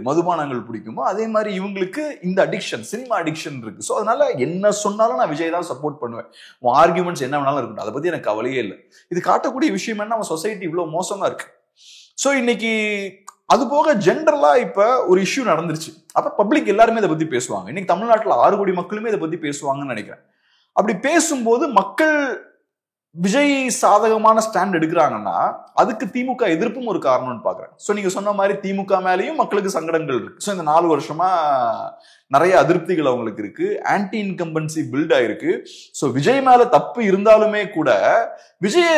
மதுபானங்கள் பிடிக்குமோ அதே மாதிரி இவங்களுக்கு இந்த அடிக்ஷன், சினிமா அடிக்ஷன் இருக்கு. ஸோ அதனால என்ன சொன்னாலும் நான் விஜய் தான் சப்போர்ட் பண்ணுவேன். உன் ஆர்குமெண்ட்ஸ் என்ன வேணாலும் இருக்கட்டும், அதை பத்தி எனக்கு கவலையே இல்லை. இது காட்டக்கூடிய விஷயம் என்ன, நம்ம சொசைட்டி இவ்வளவு மோசமா இருக்கு. ஸோ இன்னைக்கு அது போக ஜென்ரலா இப்ப ஒரு இஷ்யூ நடந்துருச்சு, அப்ப பப்ளிக் எல்லாருமே இதை பத்தி பேசுவாங்க. இன்னைக்கு தமிழ்நாட்டில் 6 கோடி மக்களுமே இதை பத்தி பேசுவாங்கன்னு நினைக்கிறேன். அப்படி பேசும்போது மக்கள் விஜய் சாதகமான ஸ்டாண்ட் எடுக்கிறாங்கன்னா அதுக்கு திமுக எதிர்ப்பும் ஒரு காரணம்னு பாக்குறேன். ஸோ நீங்க சொன்ன மாதிரி திமுக மேலேயும் மக்களுக்கு சங்கடங்கள் இருக்கு. ஸோ இந்த 4 வருஷமா நிறைய அதிருப்திகள் அவங்களுக்கு இருக்கு, ஆன்டி இன்கம்பன்சி பில்ட் ஆயிருக்கு. ஸோ விஜய் மேல தப்பு இருந்தாலுமே கூட விஜய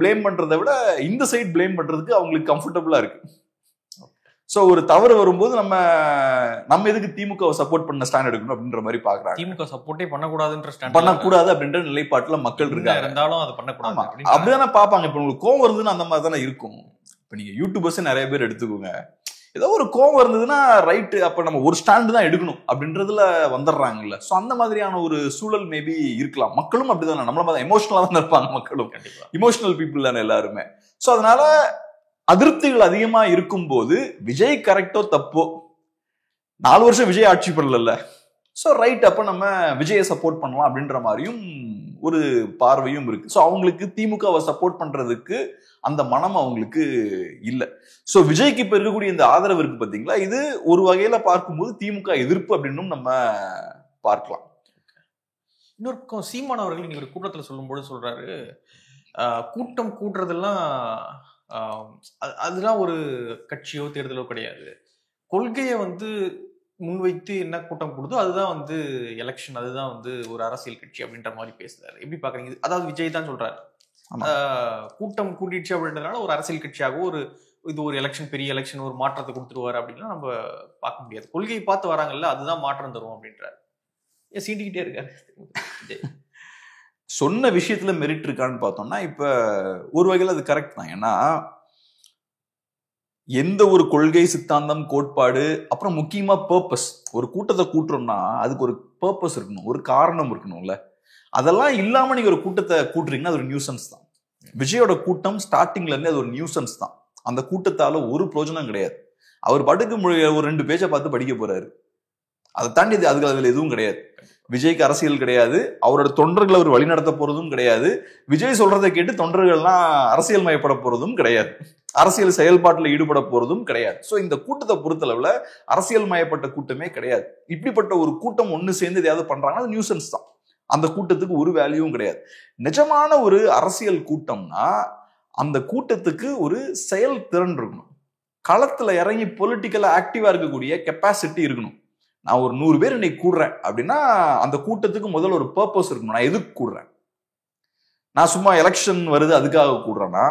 பிளேம் பண்றதை விட இந்த சைட் பிளேம் பண்றதுக்கு அவங்களுக்கு கம்ஃபர்டபுளா இருக்கு. சோ ஒரு தவறு வரும்போது நம்ம எதுக்கு திமுக சப்போர்ட் பண்ண ஸ்டாண்ட் எடுக்கணும் அப்படின்ற மாதிரி பாக்குறாங்க. திமுக சப்போர்ட்டே பண்ணக்கூடாது அப்படின்ற நிலைப்பாட்டுல மக்கள் இருக்காங்க. இருந்தாலும் அதை பண்ணக்கூடாது அப்படிதானே பாப்பாங்க. இப்ப உங்களுக்கு கோவம் வருதுன்னு அந்த மாதிரி தானே இருக்கும். இப்ப நீங்க யூடியூபர்ஸ் நிறைய பேர் எடுத்துக்கோங்க, ஏதோ ஒரு கோவம் இருந்ததுன்னா ரைட்டு, அப்ப நம்ம ஒரு ஸ்டாண்டு தான் எடுக்கணும் அப்படின்றதுல வந்துடுறாங்கல்ல. ஸோ அந்த மாதிரியான ஒரு சூழல் மேபி இருக்கலாம். மக்களும் அப்படிதானே, நம்மள மாதிரி எமோஷனலா தான் இருப்பாங்க. மக்களும் இமோஷனல் பீப்புள் தானே எல்லாருமே. ஸோ அதனால அதிருப்திகள் அதிகமா இருக்கும் போது விஜய் கரெக்டோ தப்போ, 4 வருஷம் விஜய் ஆட்சி பண்ணல, ஸோ ரைட், அப்ப நம்ம விஜயை சப்போர்ட் பண்ணலாம் அப்படின்ற மாதிரியும் ஒரு பார்வையும் இருக்கு. ஸோ அவங்களுக்கு திமுகவை சப்போர்ட் பண்றதுக்கு அந்த மனம் அவங்களுக்கு இல்லை. ஸோ விஜய்க்கு இப்ப இருக்கக்கூடிய இந்த ஆதரவு இருக்கு பாத்தீங்களா, இது ஒரு வகையில பார்க்கும்போது திமுக எதிர்ப்பு அப்படின்னும் நம்ம பார்க்கலாம். இன்னொரு பக்கம் சீமான் அவர்கள் நீங்க ஒரு கூட்டத்தில் சொல்லும்போது சொல்றாரு, கூட்டம் கூட்டுறதெல்லாம் அதெல்லாம் ஒரு கட்சியோ தேர்தலோ கிடையாது, கொள்கையை வந்து முன்வைத்து என்ன கூட்டம் கொடுத்தோ அதுதான் வந்து எலெக்ஷன், அதுதான் வந்து ஒரு அரசியல் கட்சி அப்படின்ற மாதிரி பேசுறாரு. எப்படி பாக்குறீங்க? அதாவது விஜய் தான் சொல்றாரு கூட்டம் கூட்டிடுச்சு அப்படின்றதுனால ஒரு அரசியல் கட்சியாகவும் ஒரு இது ஒரு எலெக்ஷன், பெரிய எலெக்ஷன், ஒரு மாற்றத்தை கொடுத்துருவாரு அப்படின்னா நம்ம பார்க்க முடியாது. கொள்கையை பார்த்து வராங்கல்ல, அதுதான் மாற்றம் தரும் அப்படின்றாரு. சீண்டிக்கிட்டே இருக்காரு. சொன்ன விஷயத்துல மெரிட் இருக்கான்னு பார்த்தோம்னா இப்ப ஒரு வகையில் அது கரெக்ட் தான். ஏன்னா எந்த ஒரு கொள்கை, சித்தாந்தம், கோட்பாடு, அப்புறம் முக்கியமா பர்பஸ், ஒரு கூட்டத்தை கூட்டுறோம்னா அதுக்கு ஒரு பர்பஸ் இருக்கணும், ஒரு காரணம் இருக்கணும்ல. அதெல்லாம் இல்லாம நீங்க ஒரு கூட்டத்தை கூட்டுறீங்கன்னா அது ஒரு நியூசன்ஸ் தான். விஜயோட கூட்டம் ஸ்டார்டிங்ல இருந்து அது ஒரு நியூசன்ஸ் தான். அந்த கூட்டத்தால ஒரு பிரயோஜனம் கிடையாது. அவர் பாட்டுக்கு ஒரு 2 பேஜை பார்த்து படிக்க போறாரு, அதை தாண்டி அதுல எதுவும் கிடையாது. விஜய்க்கு அரசியல் கிடையாது, அவரோட தொண்டர்களை அவர் வழிநடத்த போறதும் கிடையாது, விஜய் சொல்றதை கேட்டு தொண்டர்கள்லாம் அரசியல் மயப்பட போறதும் கிடையாது, அரசியல் செயல்பாட்டில் ஈடுபட போறதும் கிடையாது. ஸோ இந்த கூட்டத்தை பொறுத்தளவுல அரசியல் மயப்பட்ட கூட்டமே கிடையாது. இப்படிப்பட்ட ஒரு கூட்டம் ஒன்று சேர்ந்து எதையாவது பண்றாங்கன்னா அது நியூசன்ஸ் தான். அந்த கூட்டத்துக்கு ஒரு வேல்யூவும் கிடையாது. நிஜமான ஒரு அரசியல் கூட்டம்னா அந்த கூட்டத்துக்கு ஒரு செயல் திறன் இருக்கணும், களத்துல இறங்கி பொலிட்டிக்கலா ஆக்டிவா இருக்கக்கூடிய கெப்பாசிட்டி இருக்கணும். நான் ஒரு 100 பேர் இன்னைக்கு கூடுறேன் அப்படின்னா அந்த கூட்டத்துக்கு முதல்ல ஒரு பர்பஸ் இருக்கணும். நான் எதுக்கு கூடுறேன்? நான் சும்மா எலெக்ஷன் வருது அதுக்காக கூடுறேன்னா,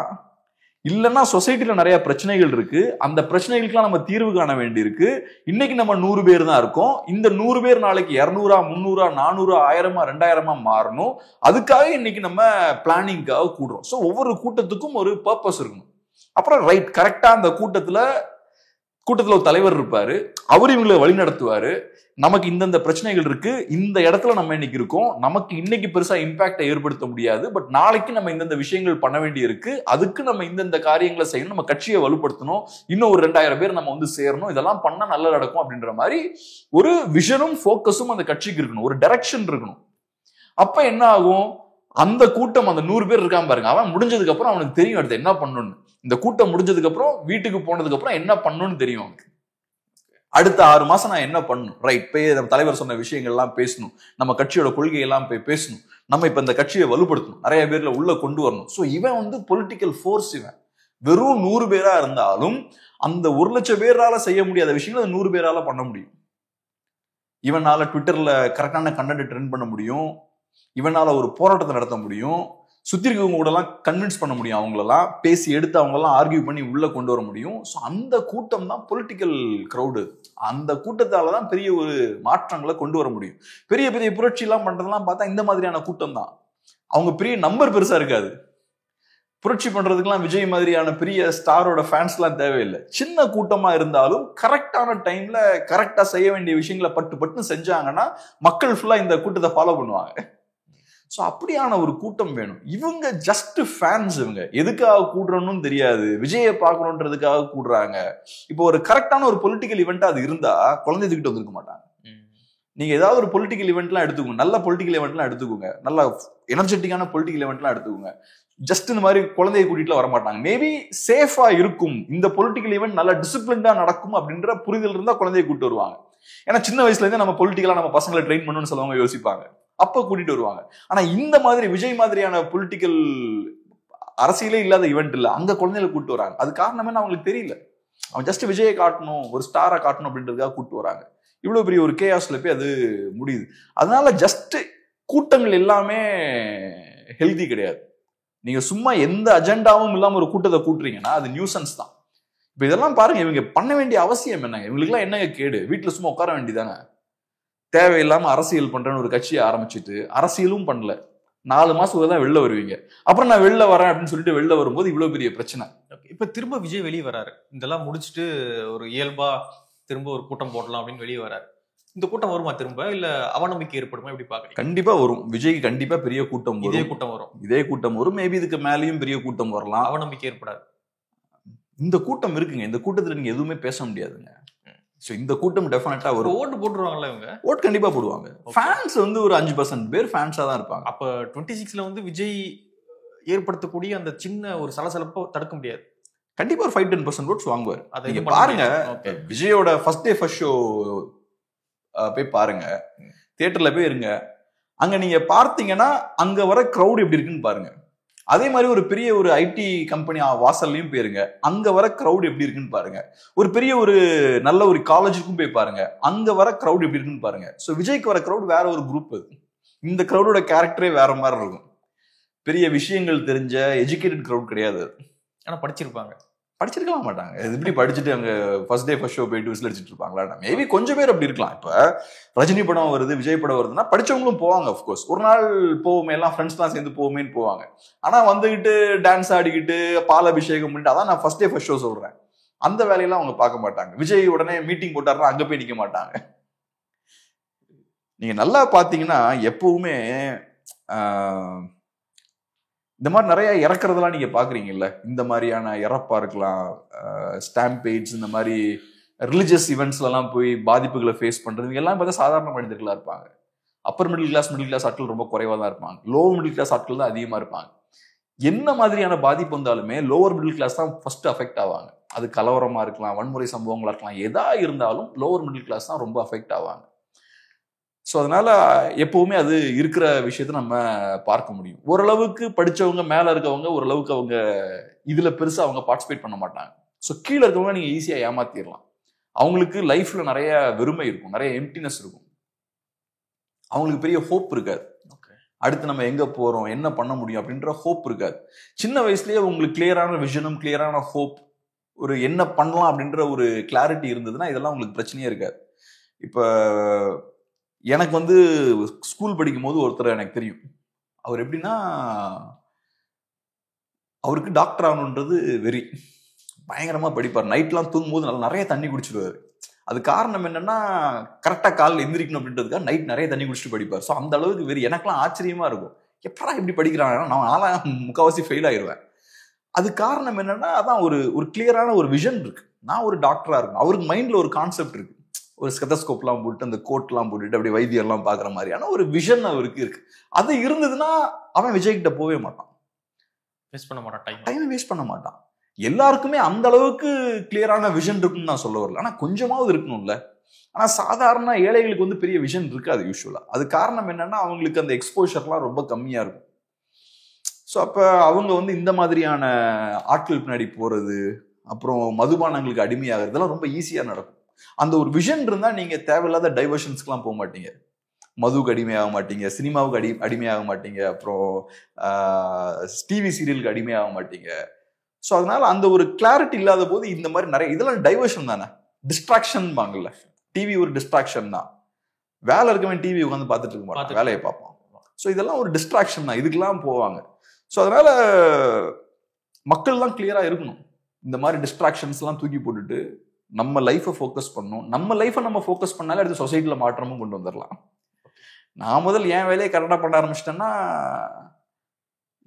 இல்லைன்னா சொசைட்டில நிறைய பிரச்சனைகள் இருக்கு, அந்த பிரச்சனைகளுக்கெல்லாம் நம்ம தீர்வு காண வேண்டி இருக்கு. இன்னைக்கு நம்ம 100 பேர் தான் இருக்கோம், இந்த 100 பேர் நாளைக்கு 200, 300, 400, 1000, 2000 மாறணும், அதுக்காக இன்னைக்கு நம்ம பிளானிங்காக கூடுறோம். ஸோ ஒவ்வொரு கூட்டத்துக்கும் ஒரு பர்பஸ் இருக்கணும். அப்புறம் ரைட், கரெக்டா அந்த கூட்டத்துல ஒரு தலைவர் இருப்பாரு, அவர் இவங்களை வழி நடத்துவாரு. நமக்கு இந்தந்த பிரச்சனைகள் இருக்கு, இந்த இடத்துல நம்ம இன்னைக்கு இருக்கோம், நமக்கு இன்னைக்கு பெருசா இம்பாக்டை ஏற்படுத்த முடியாது, பட் நாளைக்கு நம்ம இந்தந்த விஷயங்கள் பண்ண வேண்டி இருக்கு, அதுக்கு நம்ம இந்தந்த காரியங்களை செய்யணும், நம்ம கட்சியை வலுப்படுத்தணும், இன்னும் ஒரு 2000 பேர் நம்ம வந்து சேரணும், இதெல்லாம் பண்ணா நல்லா நடக்கும் அப்படின்ற மாதிரி ஒரு விஷனும் போக்கஸும் அந்த கட்சிக்கு இருக்கணும், ஒரு டைரக்ஷன் இருக்கணும். அப்ப என்ன ஆகும், அந்த கூட்டம், அந்த 100 பேர் இருக்காம பாருங்க, அவன் முடிஞ்சதுக்கு அப்புறம் அவனுக்கு தெரியும் அடுத்து என்ன பண்ணணும்னு. இந்த கூட்டம் முடிஞ்சதுக்கு அப்புறம் வீட்டுக்கு போனதுக்கு அப்புறம் என்ன பண்ணணும்னு தெரியும் அவனுக்கு. அடுத்த 6 மாசம் நான் என்ன பண்ணணும், ரைட், போய் நம்ம தலைவர் சொன்ன விஷயங்கள்லாம் பேசணும், நம்ம கட்சியோட கொள்கையெல்லாம் போய் பேசணும், நம்ம இப்ப இந்த கட்சியை வலுப்படுத்தணும், நிறைய பேர்ல உள்ள கொண்டு வரணும். ஸோ இவன் வந்து பொலிட்டிக்கல் ஃபோர்ஸ். இவன் வெறும் 100 பேரா இருந்தாலும் அந்த 1,00,000 பேரால செய்ய முடியாத விஷயங்களை 100 பேரால பண்ண முடியும். இவனால ட்விட்டர்ல கரெக்டான கண்டென்ட் ட்ரெண்ட் பண்ண முடியும், இவனால ஒரு போராட்டத்தை நடத்த முடியும், சுத்தி இருக்கவங்க கூட எல்லாம் கன்வின்ஸ் பண்ண முடியும், அவங்களெல்லாம் பேசி எடுத்து அவங்களெல்லாம் ஆர்கியூ பண்ணி உள்ள கொண்டு வர முடியும். ஸோ அந்த கூட்டம் தான் பொலிட்டிக்கல் க்ரௌடு. அந்த கூட்டத்தால தான் பெரிய ஒரு மாற்றங்களை கொண்டு வர முடியும். பெரிய பெரிய புரட்சி எல்லாம் பண்றதெல்லாம் பார்த்தா இந்த மாதிரியான கூட்டம் தான். அவங்க பெரிய நம்பர் பெருசா இருக்காது. புரட்சி பண்றதுக்கெல்லாம் விஜய் மாதிரியான பெரிய ஸ்டாரோட ஃபேன்ஸ் எல்லாம் தேவையில்லை. சின்ன கூட்டமா இருந்தாலும் கரெக்டான டைம்ல கரெக்டா செய்ய வேண்டிய விஷயங்களை பட்டு செஞ்சாங்கன்னா மக்கள் ஃபுல்லா இந்த கூட்டத்தை ஃபாலோ பண்ணுவாங்க. ஸோ அப்படியான ஒரு கூட்டம் வேணும். இவங்க ஜஸ்ட் ஃபேன்ஸ். இவங்க எதுக்காக கூடுறோன்னு தெரியாது, விஜயை பார்க்கணுன்றதுக்காக கூடுறாங்க. இப்போ ஒரு கரெக்டான ஒரு பொலிட்டிக்கல் ஈவெண்ட்டா அது இருந்தா குழந்தை தூக்கிட்டு வந்திருக்க மாட்டாங்க. நீங்க ஏதாவது ஒரு பொலிட்டிக்கல் ஈவெண்ட்லாம் எடுத்துக்கோங்க, நல்ல பொலிட்டிக்கல் ஈவெண்ட்லாம் எடுத்துக்கோங்க, நல்ல எனர்ஜெட்டிக்கான பொலிட்டிக்கல் ஈவெண்ட்லாம் எடுத்துக்கோங்க, ஜஸ்ட் இந்த மாதிரி குழந்தைய கூட்டிட்டு வர மாட்டாங்க. மேபி சேஃபா இருக்கும், இந்த பொலிட்டிக்கல் ஈவெண்ட் நல்லா டிசிப்ளின்டா நடக்கும் அப்படின்ற புரிதல் இருந்தா குழந்தைய கூட்டு வருவாங்க. ஏன்னா சின்ன வயசுல இருந்து நம்ம பொலிட்டிக்கலா நம்ம பசங்களை ட்ரெயின் பண்ணணும்னு சொல்லுவாங்க, யோசிப்பாங்க, அப்ப கூட்டிட்டு வருவாங்க. ஆனா இந்த மாதிரி விஜய் மாதிரியான பொலிட்டிக்கல் அரசியலே இல்லாத ஈவெண்ட் இல்ல, அங்க குழந்தைகளை கூட்டு வராங்க. அது காரணமே அவங்களுக்கு தெரியல, அவன் ஜஸ்ட் விஜயை காட்டணும், ஒரு ஸ்டாரை காட்டணும் அப்படின்றதுக்காக கூட்டு வராங்க. இவ்வளவு பெரிய ஒரு கேஆஸ்ல போய் அது முடியுது. அதனால ஜஸ்ட் கூட்டங்கள் எல்லாமே ஹெல்தி கிடையாது. நீங்க சும்மா எந்த அஜெண்டாவும் இல்லாம ஒரு கூட்டத்தை கூட்டுறீங்கன்னா அது நியூசன்ஸ் தான். இப்ப இதெல்லாம் பாருங்க, இவங்க பண்ண வேண்டிய அவசியம் என்னங்க? இவங்களுக்குலாம் என்னங்க கேடு? வீட்டுல சும்மா உட்கார வேண்டியதானே? தேவையில்லாம அரசியல் பண்றேன்னு ஒரு கட்சியை ஆரம்பிச்சுட்டு அரசியலும் பண்ணல, 4 மாசத்துக்கு தான் வெளில வருவீங்க. அப்புறம் நான் வெளில வரேன் அப்படின்னு சொல்லிட்டு வெளில வரும்போது இவ்வளவு பெரிய பிரச்சனை. இப்ப திரும்ப விஜய் வெளியே வராரு, இதெல்லாம் முடிச்சுட்டு ஒரு இயல்பா திரும்ப ஒரு கூட்டம் போடலாம் அப்படின்னு வெளியே வராரு. இந்த கூட்டம் வருமா திரும்ப, இல்ல அவநம்பிக்கை ஏற்படுமா, எப்படி பாக்குறீங்க? கண்டிப்பா வரும். விஜய்க்கு கண்டிப்பா பெரிய கூட்டம் வரும். இதே கூட்டம் வரும். மேபி இதுக்கு மேலேயும் பெரிய கூட்டம் வரலாம். அவநம்பிக்கை ஏற்படாது. இந்த கூட்டம் இருக்குங்க. இந்த கூட்டத்துல நீங்க எதுவுமே பேச முடியாதுங்க. சோ இந்த கூட்டம் டெஃபினட்டா வரும். ஓட்டு போட்டுருவாங்கல்ல இவங்க? ஓட்டு கண்டிப்பா போடுவாங்க. ஃபேன்ஸ் வந்து ஒரு 5% பேர் ஃபேன்ஸா தான் இருப்பாங்க. அப்ப 26ல வந்து விஜய் ஏற்படுத்தக்கூடிய அந்த சின்ன ஒரு சலசலப்பை தடுக்க முடியாது. கண்டிப்பா ஒரு 5-10% ஓட்ஸ் வாங்குவார். நீங்க பாருங்க, விஜயோட ஃபர்ஸ்ட் டே ஃபர்ஸ்ட் ஷோ போய் பாருங்க, தியேட்டர்ல போய் இருங்க. அங்க நீங்க பார்த்தீங்கன்னா அங்க வர கிரௌட் எப்படி இருக்குன்னு பாருங்க. அதே மாதிரி ஒரு பெரிய ஒரு ஐடி கம்பெனி வாசல்லையும் போயிருங்க, அங்க வர கிரௌட் எப்படி இருக்குன்னு பாருங்க. ஒரு பெரிய ஒரு நல்ல ஒரு காலேஜுக்கும் போய் பாருங்க, அங்க வர கிரௌட் எப்படி இருக்குன்னு பாருங்க. ஸோ விஜய்க்கு வர கிரௌட் வேற ஒரு குரூப். அது இந்த கிரௌடோட கேரக்டரே வேற மாதிரி இருக்கும். பெரிய விஷயங்கள் தெரிஞ்ச எஜுகேட்டட் கிரௌட் கிடையாது. ஆனா படிச்சிருக்கலாம் மாட்டாங்க. இது எப்படி படிச்சுட்டு அங்க ஃபர்ஸ்ட் டே ஃபர்ஸ்ட் ஷோ போயிட்டு விசில் அடிச்சுட்டு இருப்பாங்களா? மேபி கொஞ்சம் பேர் அப்படி இருக்கலாம். இப்ப ரஜினி படம் வருது, விஜய் படம் வருதுன்னா படிச்சவங்களும் போவாங்க. அஃப்கோர்ஸ் ஒரு நாள் போவோமே, எல்லாம் ஃப்ரெண்ட்ஸ்லாம் சேர்ந்து போவோமேன்னு போவாங்க. ஆனா வந்துகிட்டு டான்ஸ் ஆடிக்கிட்டு பால் அபிஷேகம் பண்ணிட்டு, அதான் நான் ஃபர்ஸ்ட் டே ஃபர்ஸ்ட் ஷோ சொல்றேன், அந்த வேலையெல்லாம் அவங்க பார்க்க மாட்டாங்க. விஜய் உடனே மீட்டிங் போட்டாருன்னா அங்க போய் நிக்க மாட்டாங்க. நீங்க நல்லா பாத்தீங்கன்னா எப்பவுமே இந்த மாதிரி நிறைய இறக்குறதெல்லாம் நீங்க பாக்குறீங்கல்ல. இந்த மாதிரியான இறப்பா இருக்கலாம், ஸ்டாம்பேஜ், இந்த மாதிரி ரிலிஜியஸ் ஈவெண்ட்ஸ்லாம் போய் பாதிப்புகளை ஃபேஸ் பண்றது எல்லாம் பார்த்தா சாதாரண மனிதர்களா இருப்பாங்க. அப்பர் மிடில் கிளாஸ் ஆட்கள் ரொம்ப குறைவா தான் இருப்பாங்க. லோவர் மிடில் கிளாஸ் ஆட்கள் தான் அதிகமா இருப்பாங்க. என்ன மாதிரியான பாதிப்பு வந்தாலுமே லோவர் மிடில் கிளாஸ் தான் ஃபர்ஸ்ட் அஃபெக்ட் ஆவாங்க. அது கலவரமா இருக்கலாம், வன்முறை சம்பவங்களா இருக்கலாம், எதா இருந்தாலும் லோவர் மிடில் கிளாஸ் தான் ரொம்ப அஃபெக்ட் ஆவாங்க. ஸோ அதனால எப்பவுமே அது இருக்கிற விஷயத்த நம்ம பார்க்க முடியும். ஓரளவுக்கு படிச்சவங்க மேல இருக்கவங்க ஓரளவுக்கு அவங்க இதுல பெருசா அவங்க பார்ட்டிசிபேட் பண்ண மாட்டாங்க. ஸோ கீழே இருக்கவங்க நீங்க ஈஸியா ஏமாத்திடலாம். அவங்களுக்கு லைஃப்ல நிறைய வெறுமை இருக்கும், நிறைய எம்டினஸ் இருக்கும், அவங்களுக்கு பெரிய ஹோப் இருக்காது. அடுத்து நம்ம எங்க போறோம், என்ன பண்ண முடியும் அப்படின்ற ஹோப் இருக்காது. சின்ன வயசுலயே உங்களுக்கு கிளியரான விஷனும் கிளியரான ஹோப், ஒரு என்ன பண்ணலாம் அப்படின்ற ஒரு கிளாரிட்டி இருந்ததுன்னா இதெல்லாம் உங்களுக்கு பிரச்சனையே இருக்காது. இப்ப எனக்கு வந்து ஸ்கூல் படிக்கும் போது ஒருத்தர் எனக்கு தெரியும். அவர் எப்படின்னா, அவருக்கு டாக்டர் ஆகணுன்றது வெறி, பயங்கரமா படிப்பார். நைட்லாம் தூங்கும் போது நிறைய தண்ணி குடிச்சிடுவாரு. அது காரணம் என்னன்னா, கரெக்டா காலையில் எந்திரிக்கணும் அப்படின்றதுக்காக நைட் நிறைய தண்ணி குடிச்சிட்டு படிப்பார். ஸோ அந்த அளவுக்கு வெறி. எனக்கெல்லாம் ஆச்சரியமா இருக்கும், எப்படா இப்படி படிக்கிறாங்க, நான் முக்கால்வாசி ஃபெயில் ஆயிடுவேன். அது காரணம் என்னன்னா, அதான் ஒரு கிளியரான ஒரு விஷன் இருக்கு, நான் ஒரு டாக்டரா இருக்கும். அவருக்கு மைண்ட்ல ஒரு கான்செப்ட் இருக்கு, ஒரு ஸ்டெதஸ்கோப்லாம் போட்டு அந்த கோட்லாம் போட்டுட்டு அப்படியே வைத்தியர்லாம் பார்க்குற மாதிரியான ஒரு விஷன் அவருக்கு இருக்கு. அது இருந்ததுன்னா அவன் விஜய் கிட்ட போவே மாட்டான், வேஸ்ட் பண்ண மாட்டான், டைம் வேஸ்ட் பண்ண மாட்டான். எல்லாருக்குமே அந்த அளவுக்கு கிளியரான விஷன் இருக்குன்னு நான் சொல்ல வரல, ஆனா கொஞ்சமாவது இருக்கணும்ல. ஆனா சாதாரண ஏழைகளுக்கு வந்து பெரிய விஷன் இருக்காது யூஸ்வலா. அது காரணம் என்னன்னா, அவங்களுக்கு அந்த எக்ஸ்போஷர்லாம் ரொம்ப கம்மியா இருக்கும். ஸோ அப்ப அவங்க வந்து இந்த மாதிரியான ஆட்கள் பின்னாடி போறது, அப்புறம் மதுபானங்களுக்கு அடிமையாகிறது, இதெல்லாம் ரொம்ப ஈஸியா நடக்கும். அந்த ஒரு விஷன் இருந்தா நீங்க தேவையில்லாத டைவர்ஷன்ஸ்க்குலாம் போக மாட்டீங்க, மதுவுக்கு அடிமையாக மாட்டீங்க, சினிமாவுக்கு அடிமையாக மாட்டீங்க, அப்புறம் டிவி சீரியலுக்கு அடிமையாக மாட்டீங்க. ஸோ அதனால அந்த ஒரு கிளாரிட்டி இல்லாத போது இந்த மாதிரி நிறைய இதெல்லாம் டைவர்ஷன் தானே, டிஸ்ட்ராக்ஷன் பாங்கல்ல. டிவி ஒரு டிஸ்ட்ராக்ஷன் தான். வேலை இருக்கவன் டிவி உட்காந்து பார்த்துட்டு இருக்க மாட்டான், வேலையை பார்ப்பான். ஸோ இதெல்லாம் ஒரு டிஸ்ட்ராக்ஷன் தான், இதுக்கெல்லாம் போவாங்க. ஸோ அதனால மக்கள்லாம் கிளியரா இருக்கணும். இந்த மாதிரி டிஸ்ட்ராக்ஷன்ஸ்லாம் தூக்கி போட்டுட்டு நம்ம லைஃபை ஃபோக்கஸ் பண்ணணும். நம்ம லைஃபை நம்ம ஃபோக்கஸ் பண்ணாலே அடுத்து சொசைட்டியில் மாற்றமும் கொண்டு வந்துடலாம். நான் முதல் என் வேலையை கரெக்டாக பண்ண ஆரம்பிச்சிட்டேன்னா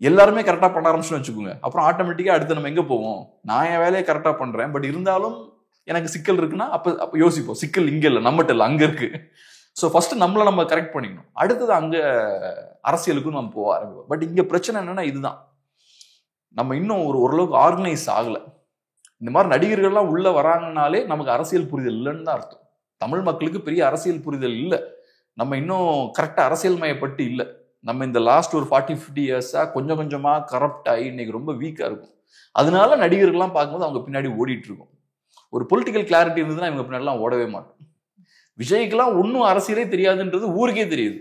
எல்லாருமே கரெக்டாக பண்ண ஆரம்பிச்சுன்னு வச்சுக்கோங்க. அப்புறம் ஆட்டோமேட்டிக்காக அடுத்து நம்ம எங்கே போவோம், நான் என் வேலையை கரெக்டாக பண்ணுறேன், பட் இருந்தாலும் எனக்கு சிக்கல் இருக்குன்னா அப்போ யோசிப்போம், சிக்கல் இங்கே இல்லை நம்மகிட்ட இல்லை, அங்கே இருக்கு. ஸோ ஃபர்ஸ்ட் நம்மளை நம்ம கரெக்ட் பண்ணிக்கணும், அடுத்தது அங்கே அரசியலுக்கும் நம்ம போக ஆரம்பிப்போம். பட் இங்கே பிரச்சனை என்னன்னா இதுதான், நம்ம இன்னும் ஓரளவுக்கு ஆர்கனைஸ் ஆகலை. இந்த மாதிரி நடிகர்கள்லாம் உள்ள வராங்கனாலே நமக்கு அரசியல் புரிதல் இல்லைன்னு தான் அர்த்தம். தமிழ் மக்களுக்கு பெரிய அரசியல் புரிதல் இல்லை, நம்ம இன்னும் கரெக்டாக அரசியல் மயப்பட்டு இல்லை. நம்ம இந்த லாஸ்ட் ஒரு 40-50 இயர்ஸா கொஞ்சம் கொஞ்சமா கரப்ட் ஆகி இன்னைக்கு ரொம்ப வீக்கா இருக்கும். அதனால நடிகர்கள்லாம் பார்க்கும்போது அவங்க பின்னாடி ஓடிட்டு இருக்கும். ஒரு பொலிட்டிக்கல் கிளாரிட்டி இருந்ததுன்னா இவங்க பின்னாடிலாம் ஓடவே மாட்டோம். விஜய்க்கெல்லாம் ஒன்றும் அரசியலே தெரியாதுன்றது ஊருக்கே தெரியுது.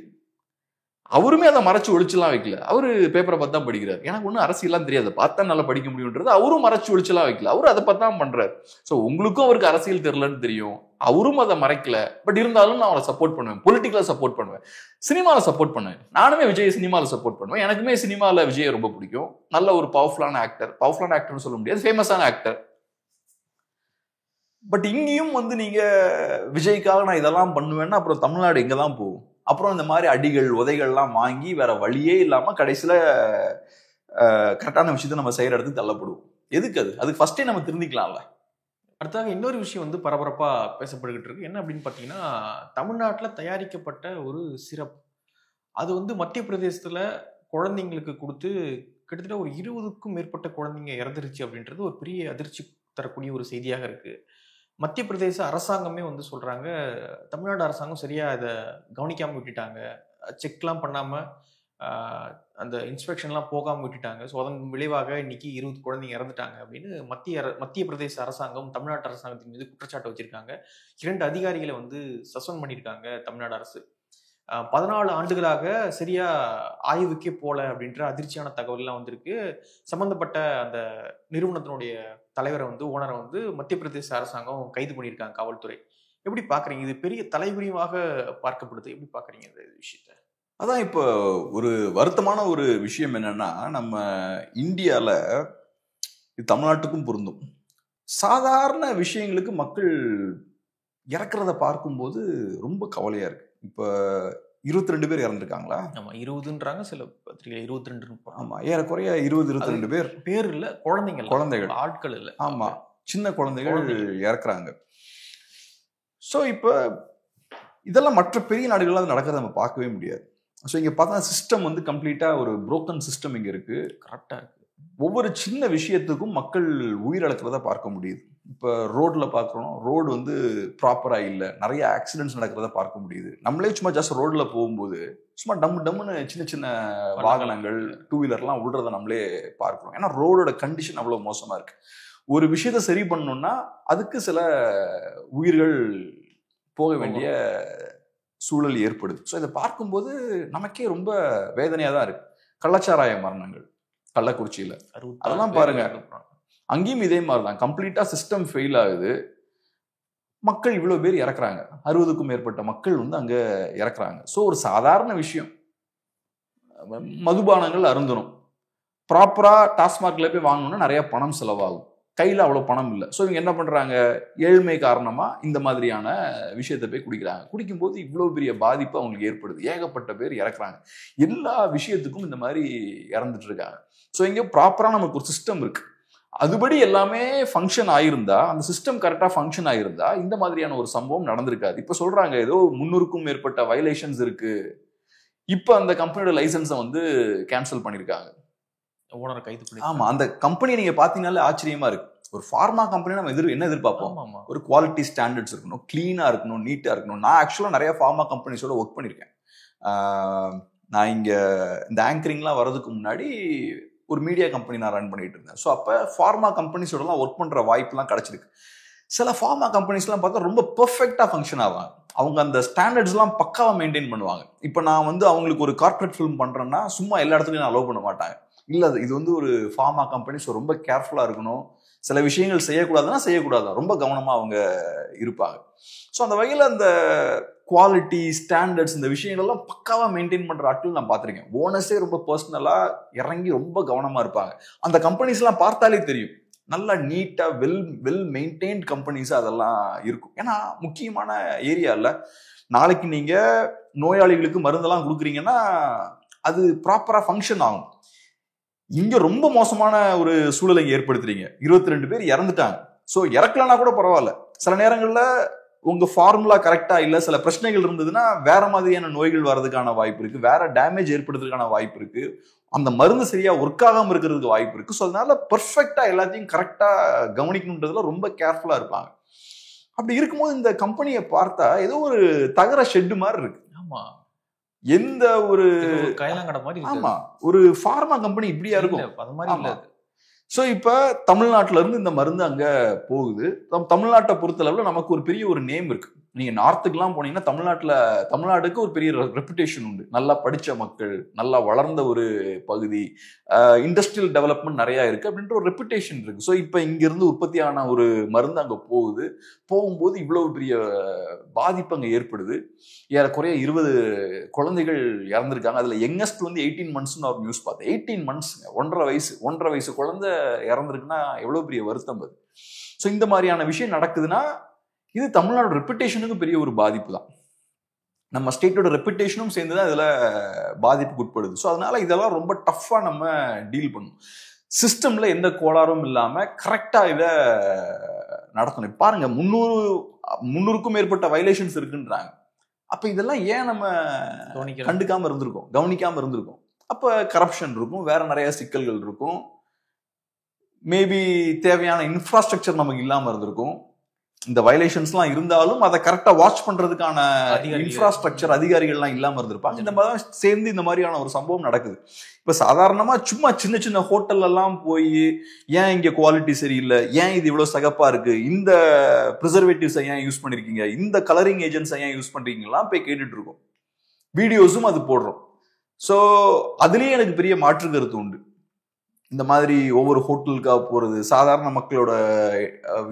அவருமே அதை மறைச்சு ஒழிச்சுலாம் வைக்கல. அவரு பேப்பரை பார்த்து தான் படிக்கிறார். எனக்கு ஒன்றும் அரசியலாம் தெரியாது, பார்த்தா நல்லா படிக்க முடியுன்றது அவரும் மறைச்சு ஒழிச்சுலாம் வைக்கல. அவரு அதை பார்த்து தான் பண்றாரு. ஸோ உங்களுக்கும் அவருக்கு அரசியல் தெரியலன்னு தெரியும், அவரும் அதை மறைக்கல. பட் இருந்தாலும் நான் அவரை சப்போர்ட் பண்ணுவேன், பொலிட்டிக்கலா சப்போர்ட் பண்ணுவேன், சினிமாவில் சப்போர்ட் பண்ணுவேன். நானுமே விஜய் சினிமாவில் சப்போர்ட் பண்ணுவேன். எனக்குமே சினிமாவில் விஜய் ரொம்ப பிடிக்கும். நல்ல ஒரு பவர்ஃபுல்லான ஆக்டர்னு சொல்ல முடியாது, ஃபேமஸான ஆக்டர். பட் இங்கேயும் வந்து நீங்க விஜய்க்காக நான் இதெல்லாம் பண்ணுவேன்னா அப்புறம் தமிழ்நாடு எங்க தான் போகும்? அப்புறம் இந்த மாதிரி அடிகள் உதைகள்லாம் வாங்கி வேற வழியே இல்லாம கடைசியில கரெக்டான விஷயத்த நம்ம செய்யற இடத்துக்கு தள்ளப்படுவோம். எதுக்கு அதுக்கு ஃபர்ஸ்டே நம்ம திருந்திக்கலாம்ல. அடுத்தாக இன்னொரு விஷயம் வந்து பரபரப்பா பேசப்பட்டுக்கிட்டு இருக்கு. என்ன அப்படின்னு பார்த்தீங்கன்னா, தமிழ்நாட்டில் தயாரிக்கப்பட்ட ஒரு சிரப், அது வந்து மத்திய பிரதேசத்துல குழந்தைங்களுக்கு கொடுத்து கிட்டத்தட்ட ஒரு 20க்கும் மேற்பட்ட குழந்தைங்க இறந்துருச்சு அப்படின்றது ஒரு பெரிய அதிர்ச்சி தரக்கூடிய ஒரு செய்தியாக இருக்கு. மத்திய பிரதேச அரசாங்கமே வந்து சொல்றாங்க, தமிழ்நாடு அரசாங்கம் சரியா இதை கவனிக்காம விட்டுட்டாங்க, செக்லாம் பண்ணாம அந்த இன்ஸ்பெக்ஷன்லாம் போகாம விட்டுட்டாங்க. ஸோ அதன் விளைவாக இன்னைக்கு 20 குழந்தைங்க இறந்துட்டாங்க அப்படின்னு மத்திய பிரதேச அரசாங்கம் தமிழ்நாட்டு அரசாங்கத்தின் மீது குற்றச்சாட்டு வச்சிருக்காங்க. 2 அதிகாரிகளை வந்து சஸ்பெண்ட் பண்ணியிருக்காங்க தமிழ்நாடு அரசு. 14 ஆண்டுகளாக சரியா ஆய்வுக்கே போல அப்படின்ற அதிர்ச்சியான தகவல்லாம் வந்திருக்கு. சம்பந்தப்பட்ட அந்த நிறுவனத்தினுடைய தலைவரை வந்து ஓனரை வந்து மத்திய பிரதேச அரசாங்கம் கைது பண்ணியிருக்காங்க, காவல்துறை. எப்படி பாக்குறீங்க? இது பெரிய தலைகுனிவாக பார்க்கப்படுது. எப்படி பாக்குறீங்க இந்த விஷயத்த? அதான் இப்போ ஒரு வருத்தமான ஒரு விஷயம் என்னன்னா, நம்ம இந்தியால இது தமிழ்நாட்டுக்கும் பொருந்தும், சாதாரண விஷயங்களுக்கு மக்கள் இறக்குறத பார்க்கும்போது ரொம்ப கவலையா இருக்கு. இப்ப 22 பேர் இறந்துருக்காங்களா? ஆமா, 20ன்றாங்க சில பத்திரிகை, 22. ஆமா, ஏறக்குறைய 20-22 பேர். பேர் இல்ல, குழந்தைகள், ஆட்கள் இல்ல. ஆமா, சின்ன குழந்தைகள் இறக்குறாங்க. ஸோ இப்போ இதெல்லாம் மற்ற பெரிய நாடுகள்லாம் அது நடக்கிறத நம்ம பார்க்கவே முடியாது. ஸோ இங்கே பார்த்தா சிஸ்டம் வந்து கம்ப்ளீட்டாக ஒரு புரோக்கன் சிஸ்டம் இங்கே இருக்குது. கரெக்டாக இருக்குது. ஒவ்வொரு சின்ன விஷயத்துக்கும் மக்கள் உயிரிழக்கிறத பார்க்க முடியுது. இப்போ ரோட்டில் பார்க்குறோம், ரோடு வந்து ப்ராப்பராக இல்லை, நிறைய ஆக்சிடென்ட்ஸ் நடக்கிறத பார்க்க முடியுது. நம்மளே சும்மா ஜஸ்ட் ரோட்டில் போகும்போது சும்மா டம்முன்னு சின்ன சின்ன வாகனங்கள், 2 வீலர்லாம் விழுறத நம்மளே பார்க்குறோம். ஏன்னா ரோடோட கண்டிஷன் அவ்வளோ மோசமாக இருக்குது. ஒரு விஷயத்த சரி பண்ணணும்னா அதுக்கு சில உயிர்கள் போக வேண்டிய சூழல் ஏற்படுது. ஸோ இதை பார்க்கும்போது நமக்கே ரொம்ப வேதனையாக தான் இருக்கு. கள்ளச்சாராய மரணங்கள் கள்ளக்குறிச்சியில், அதெல்லாம் பாருங்க, அங்கேயும் இதே மாதிரி தான். கம்ப்ளீட்டா சிஸ்டம் ஃபெயில் ஆகுது, மக்கள் இவ்வளவு பேர் இறக்குறாங்க, 60க்கும் மேற்பட்ட மக்கள் வந்து அங்க இறக்குறாங்க. ஸோ ஒரு சாதாரண விஷயம், மதுபானங்கள் அருந்தணும், ப்ராப்பரா டாஸ்மார்க்ல போய் வாங்கணும்னா நிறைய பணம் செலவாகும், கையில் அவ்வளோ பணம் இல்லை. ஸோ இவங்க என்ன பண்ணுறாங்க, ஏழ்மை காரணமாக இந்த மாதிரியான விஷயத்தை போய் குடிக்கிறாங்க. குடிக்கும்போது இவ்வளோ பெரிய பாதிப்பு அவங்களுக்கு ஏற்படுது, ஏகப்பட்ட பேர் இறக்குறாங்க. எல்லா விஷயத்துக்கும் இந்த மாதிரி இறந்துட்டு இருக்காங்க. ஸோ இங்கே ப்ராப்பராக நமக்கு ஒரு சிஸ்டம் இருக்கு, அதுபடி எல்லாமே ஃபங்க்ஷன் ஆயிருந்தா, அந்த சிஸ்டம் கரெக்டாக ஃபங்க்ஷன் ஆயிருந்தா இந்த மாதிரியான ஒரு சம்பவம் நடந்திருக்காது. இப்போ சொல்றாங்க ஏதோ 300க்கும் மேற்பட்ட வயலேஷன்ஸ் இருக்கு, இப்போ அந்த கம்பெனியோட லைசன்ஸை வந்து கேன்சல் பண்ணியிருக்காங்க, ஓனரை கைது பண்ணி. ஆமா, அந்த கம்பெனியை நீங்க பாத்தீங்கன்னாலே ஆச்சரியமா இருக்கு. ஒரு ஃபார்மா கம்பெனி நம்ம என்ன எதிர்பார்ப்போம், ஒரு குவாலிட்டி ஸ்டாண்டர்ட்ஸ் இருக்கணும், கிளீனா இருக்கணும், நீட்டா இருக்கணும். நான் ஆக்சுவலா நிறைய ஃபார்மா கம்பெனிஸோட ஒர்க் பண்ணியிருக்கேன். நான் இங்க இந்த ஆங்கரிங்லாம் வர்றதுக்கு முன்னாடி ஒரு மீடியா கம்பெனி நான் ரன் பண்ணிட்டு இருந்தேன். ஸோ அப்போ ஃபார்மா கம்பெனிஸோடலாம் ஒர்க் பண்ற வாய்ப்புலாம் கிடைச்சிருக்கு. சில ஃபார்மா கம்பெனிஸ்லாம் பார்த்தா ரொம்ப பெர்ஃபெக்டாக ஃபங்க்ஷன் ஆவாங்க, அவங்க அந்த ஸ்டாண்டர்ட்ஸ்லாம் பக்காவாக மெயின்டைன் பண்ணுவாங்க. இப்போ நான் வந்து அவங்களுக்கு ஒரு கார்பரேட் ஃபிலிம் பண்ணுறேன்னா சும்மா எல்லா இடத்துலையும் நான் அலோவ் பண்ண மாட்டாங்க. இல்லை, இது வந்து ஒரு ஃபார்மா கம்பெனி, ஸோ ரொம்ப கேர்ஃபுல்லாக இருக்கணும், சில விஷயங்கள் செய்யக்கூடாதுன்னா செய்யக்கூடாது, ரொம்ப கவனமாக அவங்க இருப்பாங்க. ஸோ அந்த வகையில் அந்த குவாலிட்டி ஸ்டாண்டர்ட்ஸ் இந்த விஷயங்கள்லாம் பக்காவாக மெயின்டைன் பண்ணுற ஆட்கள் நான் பார்த்துருக்கேன். ஓனர்ஸே ரொம்ப பர்சனலாக இறங்கி ரொம்ப கவனமாக இருப்பாங்க. அந்த கம்பெனிஸ்லாம் பார்த்தாலே தெரியும், நல்லா நீட்டாக வெல் மெயின்டைன்ட் கம்பெனிஸ் அதெல்லாம் இருக்கும். ஏன்னா முக்கியமான ஏரியாவில் நாளைக்கு நீங்கள் நோயாளிகளுக்கு மருந்தெல்லாம் கொடுக்குறீங்கன்னா அது ப்ராப்பராக ஃபங்க்ஷன் ஆகும். இங்க ரொம்ப மோசமான ஒரு சூழலை ஏற்படுத்துறீங்க, 22 பேர் இறந்துட்டாங்க. ஸோ இறக்கலன்னா கூட பரவாயில்ல, சில நேரங்களில் உங்க ஃபார்முலா கரெக்டா இல்லை, சில பிரச்சனைகள் இருந்ததுன்னா வேற மாதிரியான நோய்கள் வர்றதுக்கான வாய்ப்பு இருக்கு, வேற டேமேஜ் ஏற்படுறதுக்கான வாய்ப்பு இருக்கு, அந்த மருந்து சரியா ஒர்க் ஆகாம இருக்கிறதுக்கு வாய்ப்பு இருக்கு. ஸோ அதனால பெர்ஃபெக்டா எல்லாத்தையும் கரெக்டா கவனிக்கணுன்றதுல ரொம்ப கேர்ஃபுல்லா இருப்பாங்க. அப்படி இருக்கும்போது இந்த கம்பெனியை பார்த்தா ஏதோ ஒரு தகர ஷெட்டு மாதிரி இருக்கு. ஆமா, எந்த ஒரு கைலாங்கடை மாதிரி. ஆமா, ஒரு ஃபார்மா கம்பெனி இப்படியா இருக்கும், அது மாதிரி இல்ல. ஸோ இப்போ தமிழ்நாட்டில இருந்து இந்த மருந்து அங்கே போகுது. தமிழ்நாட்டை பொறுத்தளவில் நமக்கு ஒரு பெரிய ஒரு நேம் இருக்கு. நீங்க நார்த்துக்குலாம் போனீங்கன்னா தமிழ்நாடுக்கு ஒரு பெரிய ரெப்புடேஷன் உண்டு. நல்லா படிச்ச மக்கள், நல்லா வளர்ந்த ஒரு பகுதி, இண்டஸ்ட்ரியல் டெவலப்மெண்ட் நிறைய இருக்கு அப்படின்ற ஒரு ரெப்புடேஷன் இருக்கு. ஸோ இப்போ இங்கிருந்து உற்பத்தியான ஒரு மருந்து அங்கே போகும்போது இவ்வளவு பெரிய பாதிப்பு அங்கே ஏற்படுது. ஏறக்குறைய 20 குழந்தைகள் இறந்துருக்காங்க. அதுல யங்கஸ்ட் வந்து 18 monthsன்னு ஒரு நியூஸ் பார்த்தேன். 18 months, 1.5 வயசு குழந்தை இறந்துருக்குன்னா எவ்வளவு பெரிய வருத்தம் அது. ஸோ இந்த மாதிரியான விஷயம் நடக்குதுன்னா இது தமிழ்நாடு ரெப்புடேஷனுக்கு பெரிய ஒரு பாதிப்பு தான். நம்ம ஸ்டேட்டோட ரெப்புடேஷனும் சேர்ந்துதான் இதுல பாதிப்புக்கு உட்படுது. ஸோ அதனால இதெல்லாம் ரொம்ப டஃப்பா நம்ம டீல் பண்ணணும். சிஸ்டம்ல எந்த கோளாறும் இல்லாம கரெக்டா இதை நடத்தணும். பாருங்க, 300க்கும் மேற்பட்ட வயலேஷன்ஸ் இருக்குன்றாங்க. அப்ப இதெல்லாம் ஏன் நம்ம கண்டுக்காம இருந்திருக்கோம், கவனிக்காம இருந்திருக்கோம்? அப்ப கரப்ஷன் இருக்கும், வேற நிறைய சிக்கல்கள் இருக்கும், மேபி தேவையான இன்ஃப்ராஸ்ட்ரக்சர் நமக்கு இல்லாம இருந்திருக்கும். இந்த வயலேஷன்ஸ்லாம் இருந்தாலும் அதை கரெக்டா வாட்ச் பண்றதுக்கான இன்ஃப்ராஸ்ட்ரக்சர் அதிகாரிகள்லாம் இல்லாம இருந்திருப்பாங்க. இந்த மாதிரி சேர்ந்து இந்த மாதிரியான ஒரு சம்பவம் நடக்குது. இப்ப சாதாரணமா சும்மா சின்ன சின்ன ஹோட்டல் எல்லாம் போய் ஏன் இங்க குவாலிட்டி சரியில்லை, ஏன் இது இவ்வளவு சகப்பா இருக்கு, இந்த ப்ரிசர்வேட்டிவ்ஸை ஏன் யூஸ் பண்ணிருக்கீங்க, இந்த கலரிங் ஏஜென்ட்ஸை ஏன் யூஸ் பண்றீங்கலாம் போய் கேட்டுட்டு இருக்கோம். வீடியோஸும் அது போடுறோம். ஸோ அதுலயே எனக்கு பெரிய மாற்று கருத்து உண்டு. இந்த மாதிரி ஒவ்வொரு ஹோட்டலுக்காக போறது, சாதாரண மக்களோட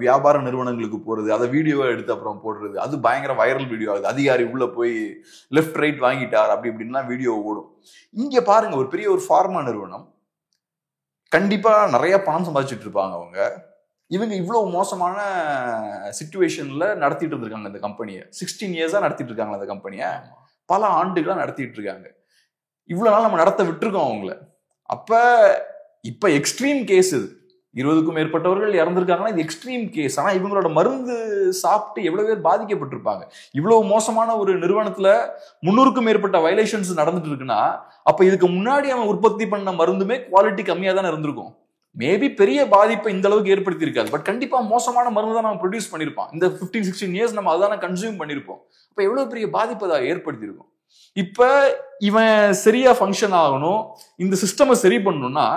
வியாபார நிறுவனங்களுக்கு போறது, அதை வீடியோவை எடுத்து அப்புறம் போடுறது, அது பயங்கர வைரல் வீடியோ ஆகுது. அதிகாரி உள்ள போய் லெஃப்ட் ரைட் வாங்கிட்டார் அப்படி இப்படின்லாம் வீடியோ ஓடும். இங்க பாருங்க, ஒரு பெரிய ஒரு ஃபார்மா நிறுவனம் கண்டிப்பா நிறைய பணம் சம்பாதிச்சுட்டு இருப்பாங்க அவங்க. இவங்க இவ்வளவு மோசமான சிச்சுவேஷன்ல நடத்திட்டு இருந்திருக்காங்க இந்த கம்பெனியை. 16 years நடத்திட்டு இருக்காங்க அந்த கம்பெனியை. பல ஆண்டுகளா நடத்திட்டு இருக்காங்க. இவ்வளவு நாள் நம்ம நடத்த விட்டுருக்கோம் அவங்கள. இப்ப எக்ஸ்ட்ரீம் கேஸ் இது. 20க்கும் மேற்பட்டவர்கள் இறந்திருக்காங்கன்னா இது எக்ஸ்ட்ரீம் கேஸ். ஆனா இவங்களோட மருந்து சாப்பிட்டு எவ்வளவு பேர் பாதிக்கப்பட்டிருப்பாங்க. இவ்வளவு மோசமான ஒரு நிறுவனத்துல 300க்கும் மேற்பட்ட வயலேஷன்ஸ் நடந்துட்டு இருக்குன்னா அப்ப இதுக்கு முன்னாடி அவன் உற்பத்தி பண்ண மருந்துமே குவாலிட்டி கம்மியா தானே இருந்திருக்கும். மேபி பெரிய பாதிப்பை இந்த அளவுக்கு ஏற்படுத்தி இருக்காது, பட் கண்டிப்பா மோசமான மருந்து தான் நம்ம ப்ரொடியூஸ் பண்ணிருப்பான். இந்த 15-16 years நம்ம அதான கன்சியூம் பண்ணிருப்போம். அப்ப எவ்வளவு பெரிய பாதிப்பை அதை ஏற்படுத்தி இருக்கும். இப்ப இவன் சரியா ஃபங்க்ஷன் ஆகணும், இந்த சிஸ்டமை சரி பண்ணணும்னா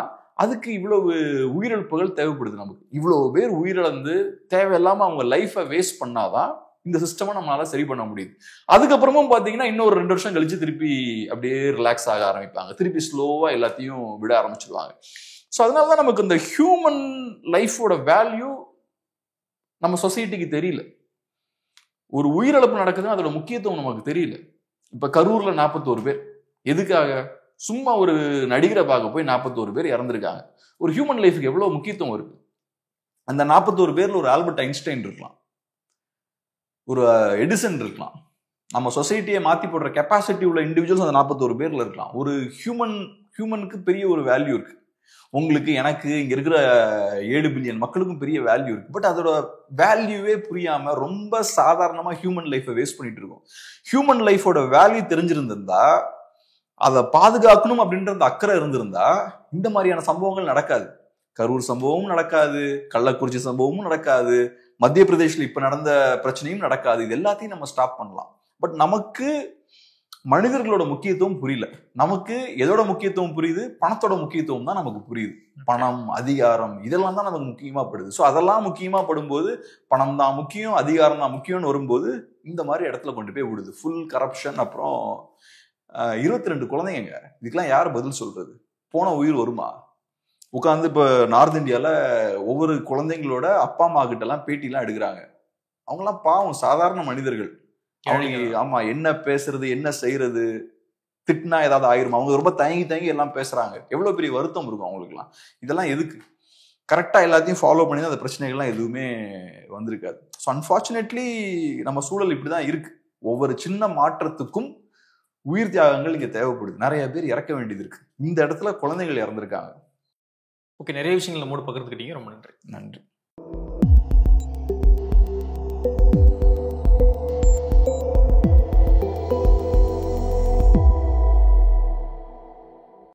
அதுக்கு இவ்வளவு உயிரிழப்புகள் தேவைப்படுது. நமக்கு இவ்வளவு பேர் உயிரிழந்து தேவையில்லாம அவங்க லைஃபை வேஸ்ட் பண்ணாதான் இந்த சிஸ்டமை நம்மளால சரி பண்ண முடியுது. அதுக்கப்புறமும் பாத்தீங்கன்னா இன்னொரு 2 வருஷம் கழிச்சு திருப்பி அப்படியே ரிலாக்ஸ் ஆக ஆரம்பிப்பாங்க, திருப்பி ஸ்லோவா எல்லாத்தையும் விட ஆரம்பிச்சிருவாங்க. ஸோ அதனாலதான் நமக்கு இந்த ஹியூமன் லைஃபோட வேல்யூ நம்ம சொசைட்டிக்கு தெரியல. ஒரு உயிரிழப்பு நடக்குதுன்னா அதோட முக்கியத்துவம் நமக்கு தெரியல. இப்ப கரூர்ல 41 பேர் எதுக்காக? சும்மா ஒரு நடிகரை பார்க்க போய் 41 பேர் இறந்திருக்காங்க. ஒரு ஹியூமன் லைஃபுக்கு எவ்வளவு முக்கியத்துவம் இருக்கு. அந்த 41 பேர்ல ஒரு ஆல்பர்ட் ஐன்ஸ்டைன் இருக்கலாம், ஒரு எடிசன் இருக்கலாம். நம்ம சொசைட்டியை மாத்தி போடுற கெப்பாசிட்டி உள்ள இண்டிவிஜுவல்ஸ் அந்த 41 பேர்ல இருக்கலாம். ஒரு ஹியூமனுக்கு பெரிய ஒரு வேல்யூ இருக்கு. உங்களுக்கு, எனக்கு, இங்க இருக்கிற 7 பில்லியன் மக்களுக்கும் பெரிய வேல்யூ இருக்கு. பட் அதோட வேல்யூவே புரியாம ரொம்ப சாதாரணமா ஹியூமன் லைஃபை வேஸ்ட் பண்ணிட்டு இருக்கோம். ஹியூமன் லைஃபோட வேல்யூ தெரிஞ்சிருந்திருந்தா, அதை பாதுகாக்கணும் அப்படின்ற அக்கறை இருந்திருந்தா இந்த மாதிரியான சம்பவங்கள் நடக்காது. கரூர் சம்பவமும் நடக்காது, கள்ளக்குறிச்சி சம்பவமும் நடக்காது, மத்திய பிரதேஷ்ல இப்ப நடந்த பிரச்சனையும் நடக்காது. இது எல்லாத்தையும் நம்ம ஸ்டாப் பண்ணலாம். பட் நமக்கு மனிதர்களோட முக்கியத்துவம் புரியல. நமக்கு எதோட முக்கியத்துவம் புரியுது? பணத்தோட முக்கியத்துவம் தான் நமக்கு புரியுது. பணம், அதிகாரம், இதெல்லாம் தான் நமக்கு முக்கியமா படுது. ஸோ அதெல்லாம் முக்கியமா படும்போது பணம் தான் முக்கியம், அதிகாரம் தான் முக்கியம்னு வரும்போது இந்த மாதிரி இடத்துல கொண்டு போய் விடுது. Full corruption. அப்புறம் 22 குழந்தைங்க, இதுக்கெல்லாம் யார் பதில் சொல்றது? போன உயிர் வருமா? உட்காந்து இப்ப நார்த் இந்தியால ஒவ்வொரு குழந்தைங்களோட அப்பா அம்மா கிட்ட எல்லாம் பேட்டி எல்லாம் எடுக்கிறாங்க. அவங்கெல்லாம் பாவம், சாதாரண மனிதர்கள். அவங்க ஆமா, என்ன பேசுறது, என்ன செய்யறது, திட்டினா ஏதாவது ஆயிருமா? அவங்க ரொம்ப தயங்கி எல்லாம் பேசுறாங்க. எவ்வளவு பெரிய வருத்தம் இருக்கும் அவங்களுக்கு எல்லாம். இதெல்லாம் எதுக்கு? கரெக்டா எல்லாத்தையும் ஃபாலோ பண்ணி தான் அந்த பிரச்சனைகள்லாம் எதுவுமே வந்திருக்காது. ஸோ அன்பார்ச்சுனேட்லி நம்ம சூழல் இப்படிதான் இருக்கு. ஒவ்வொரு சின்ன மாற்றத்துக்கும் உயிர் தியாகங்கள் இங்க தேவைப்படுது. நிறைய பேர் இறக்க வேண்டியது இருக்கு. இந்த இடத்துல குழந்தைகள் இறந்திருக்காங்க. ஓகே, நிறைய விஷயங்கள் நம்மோடு பகிர்ந்துக்கிட்டீங்க. ரொம்ப நன்றி. நன்றி.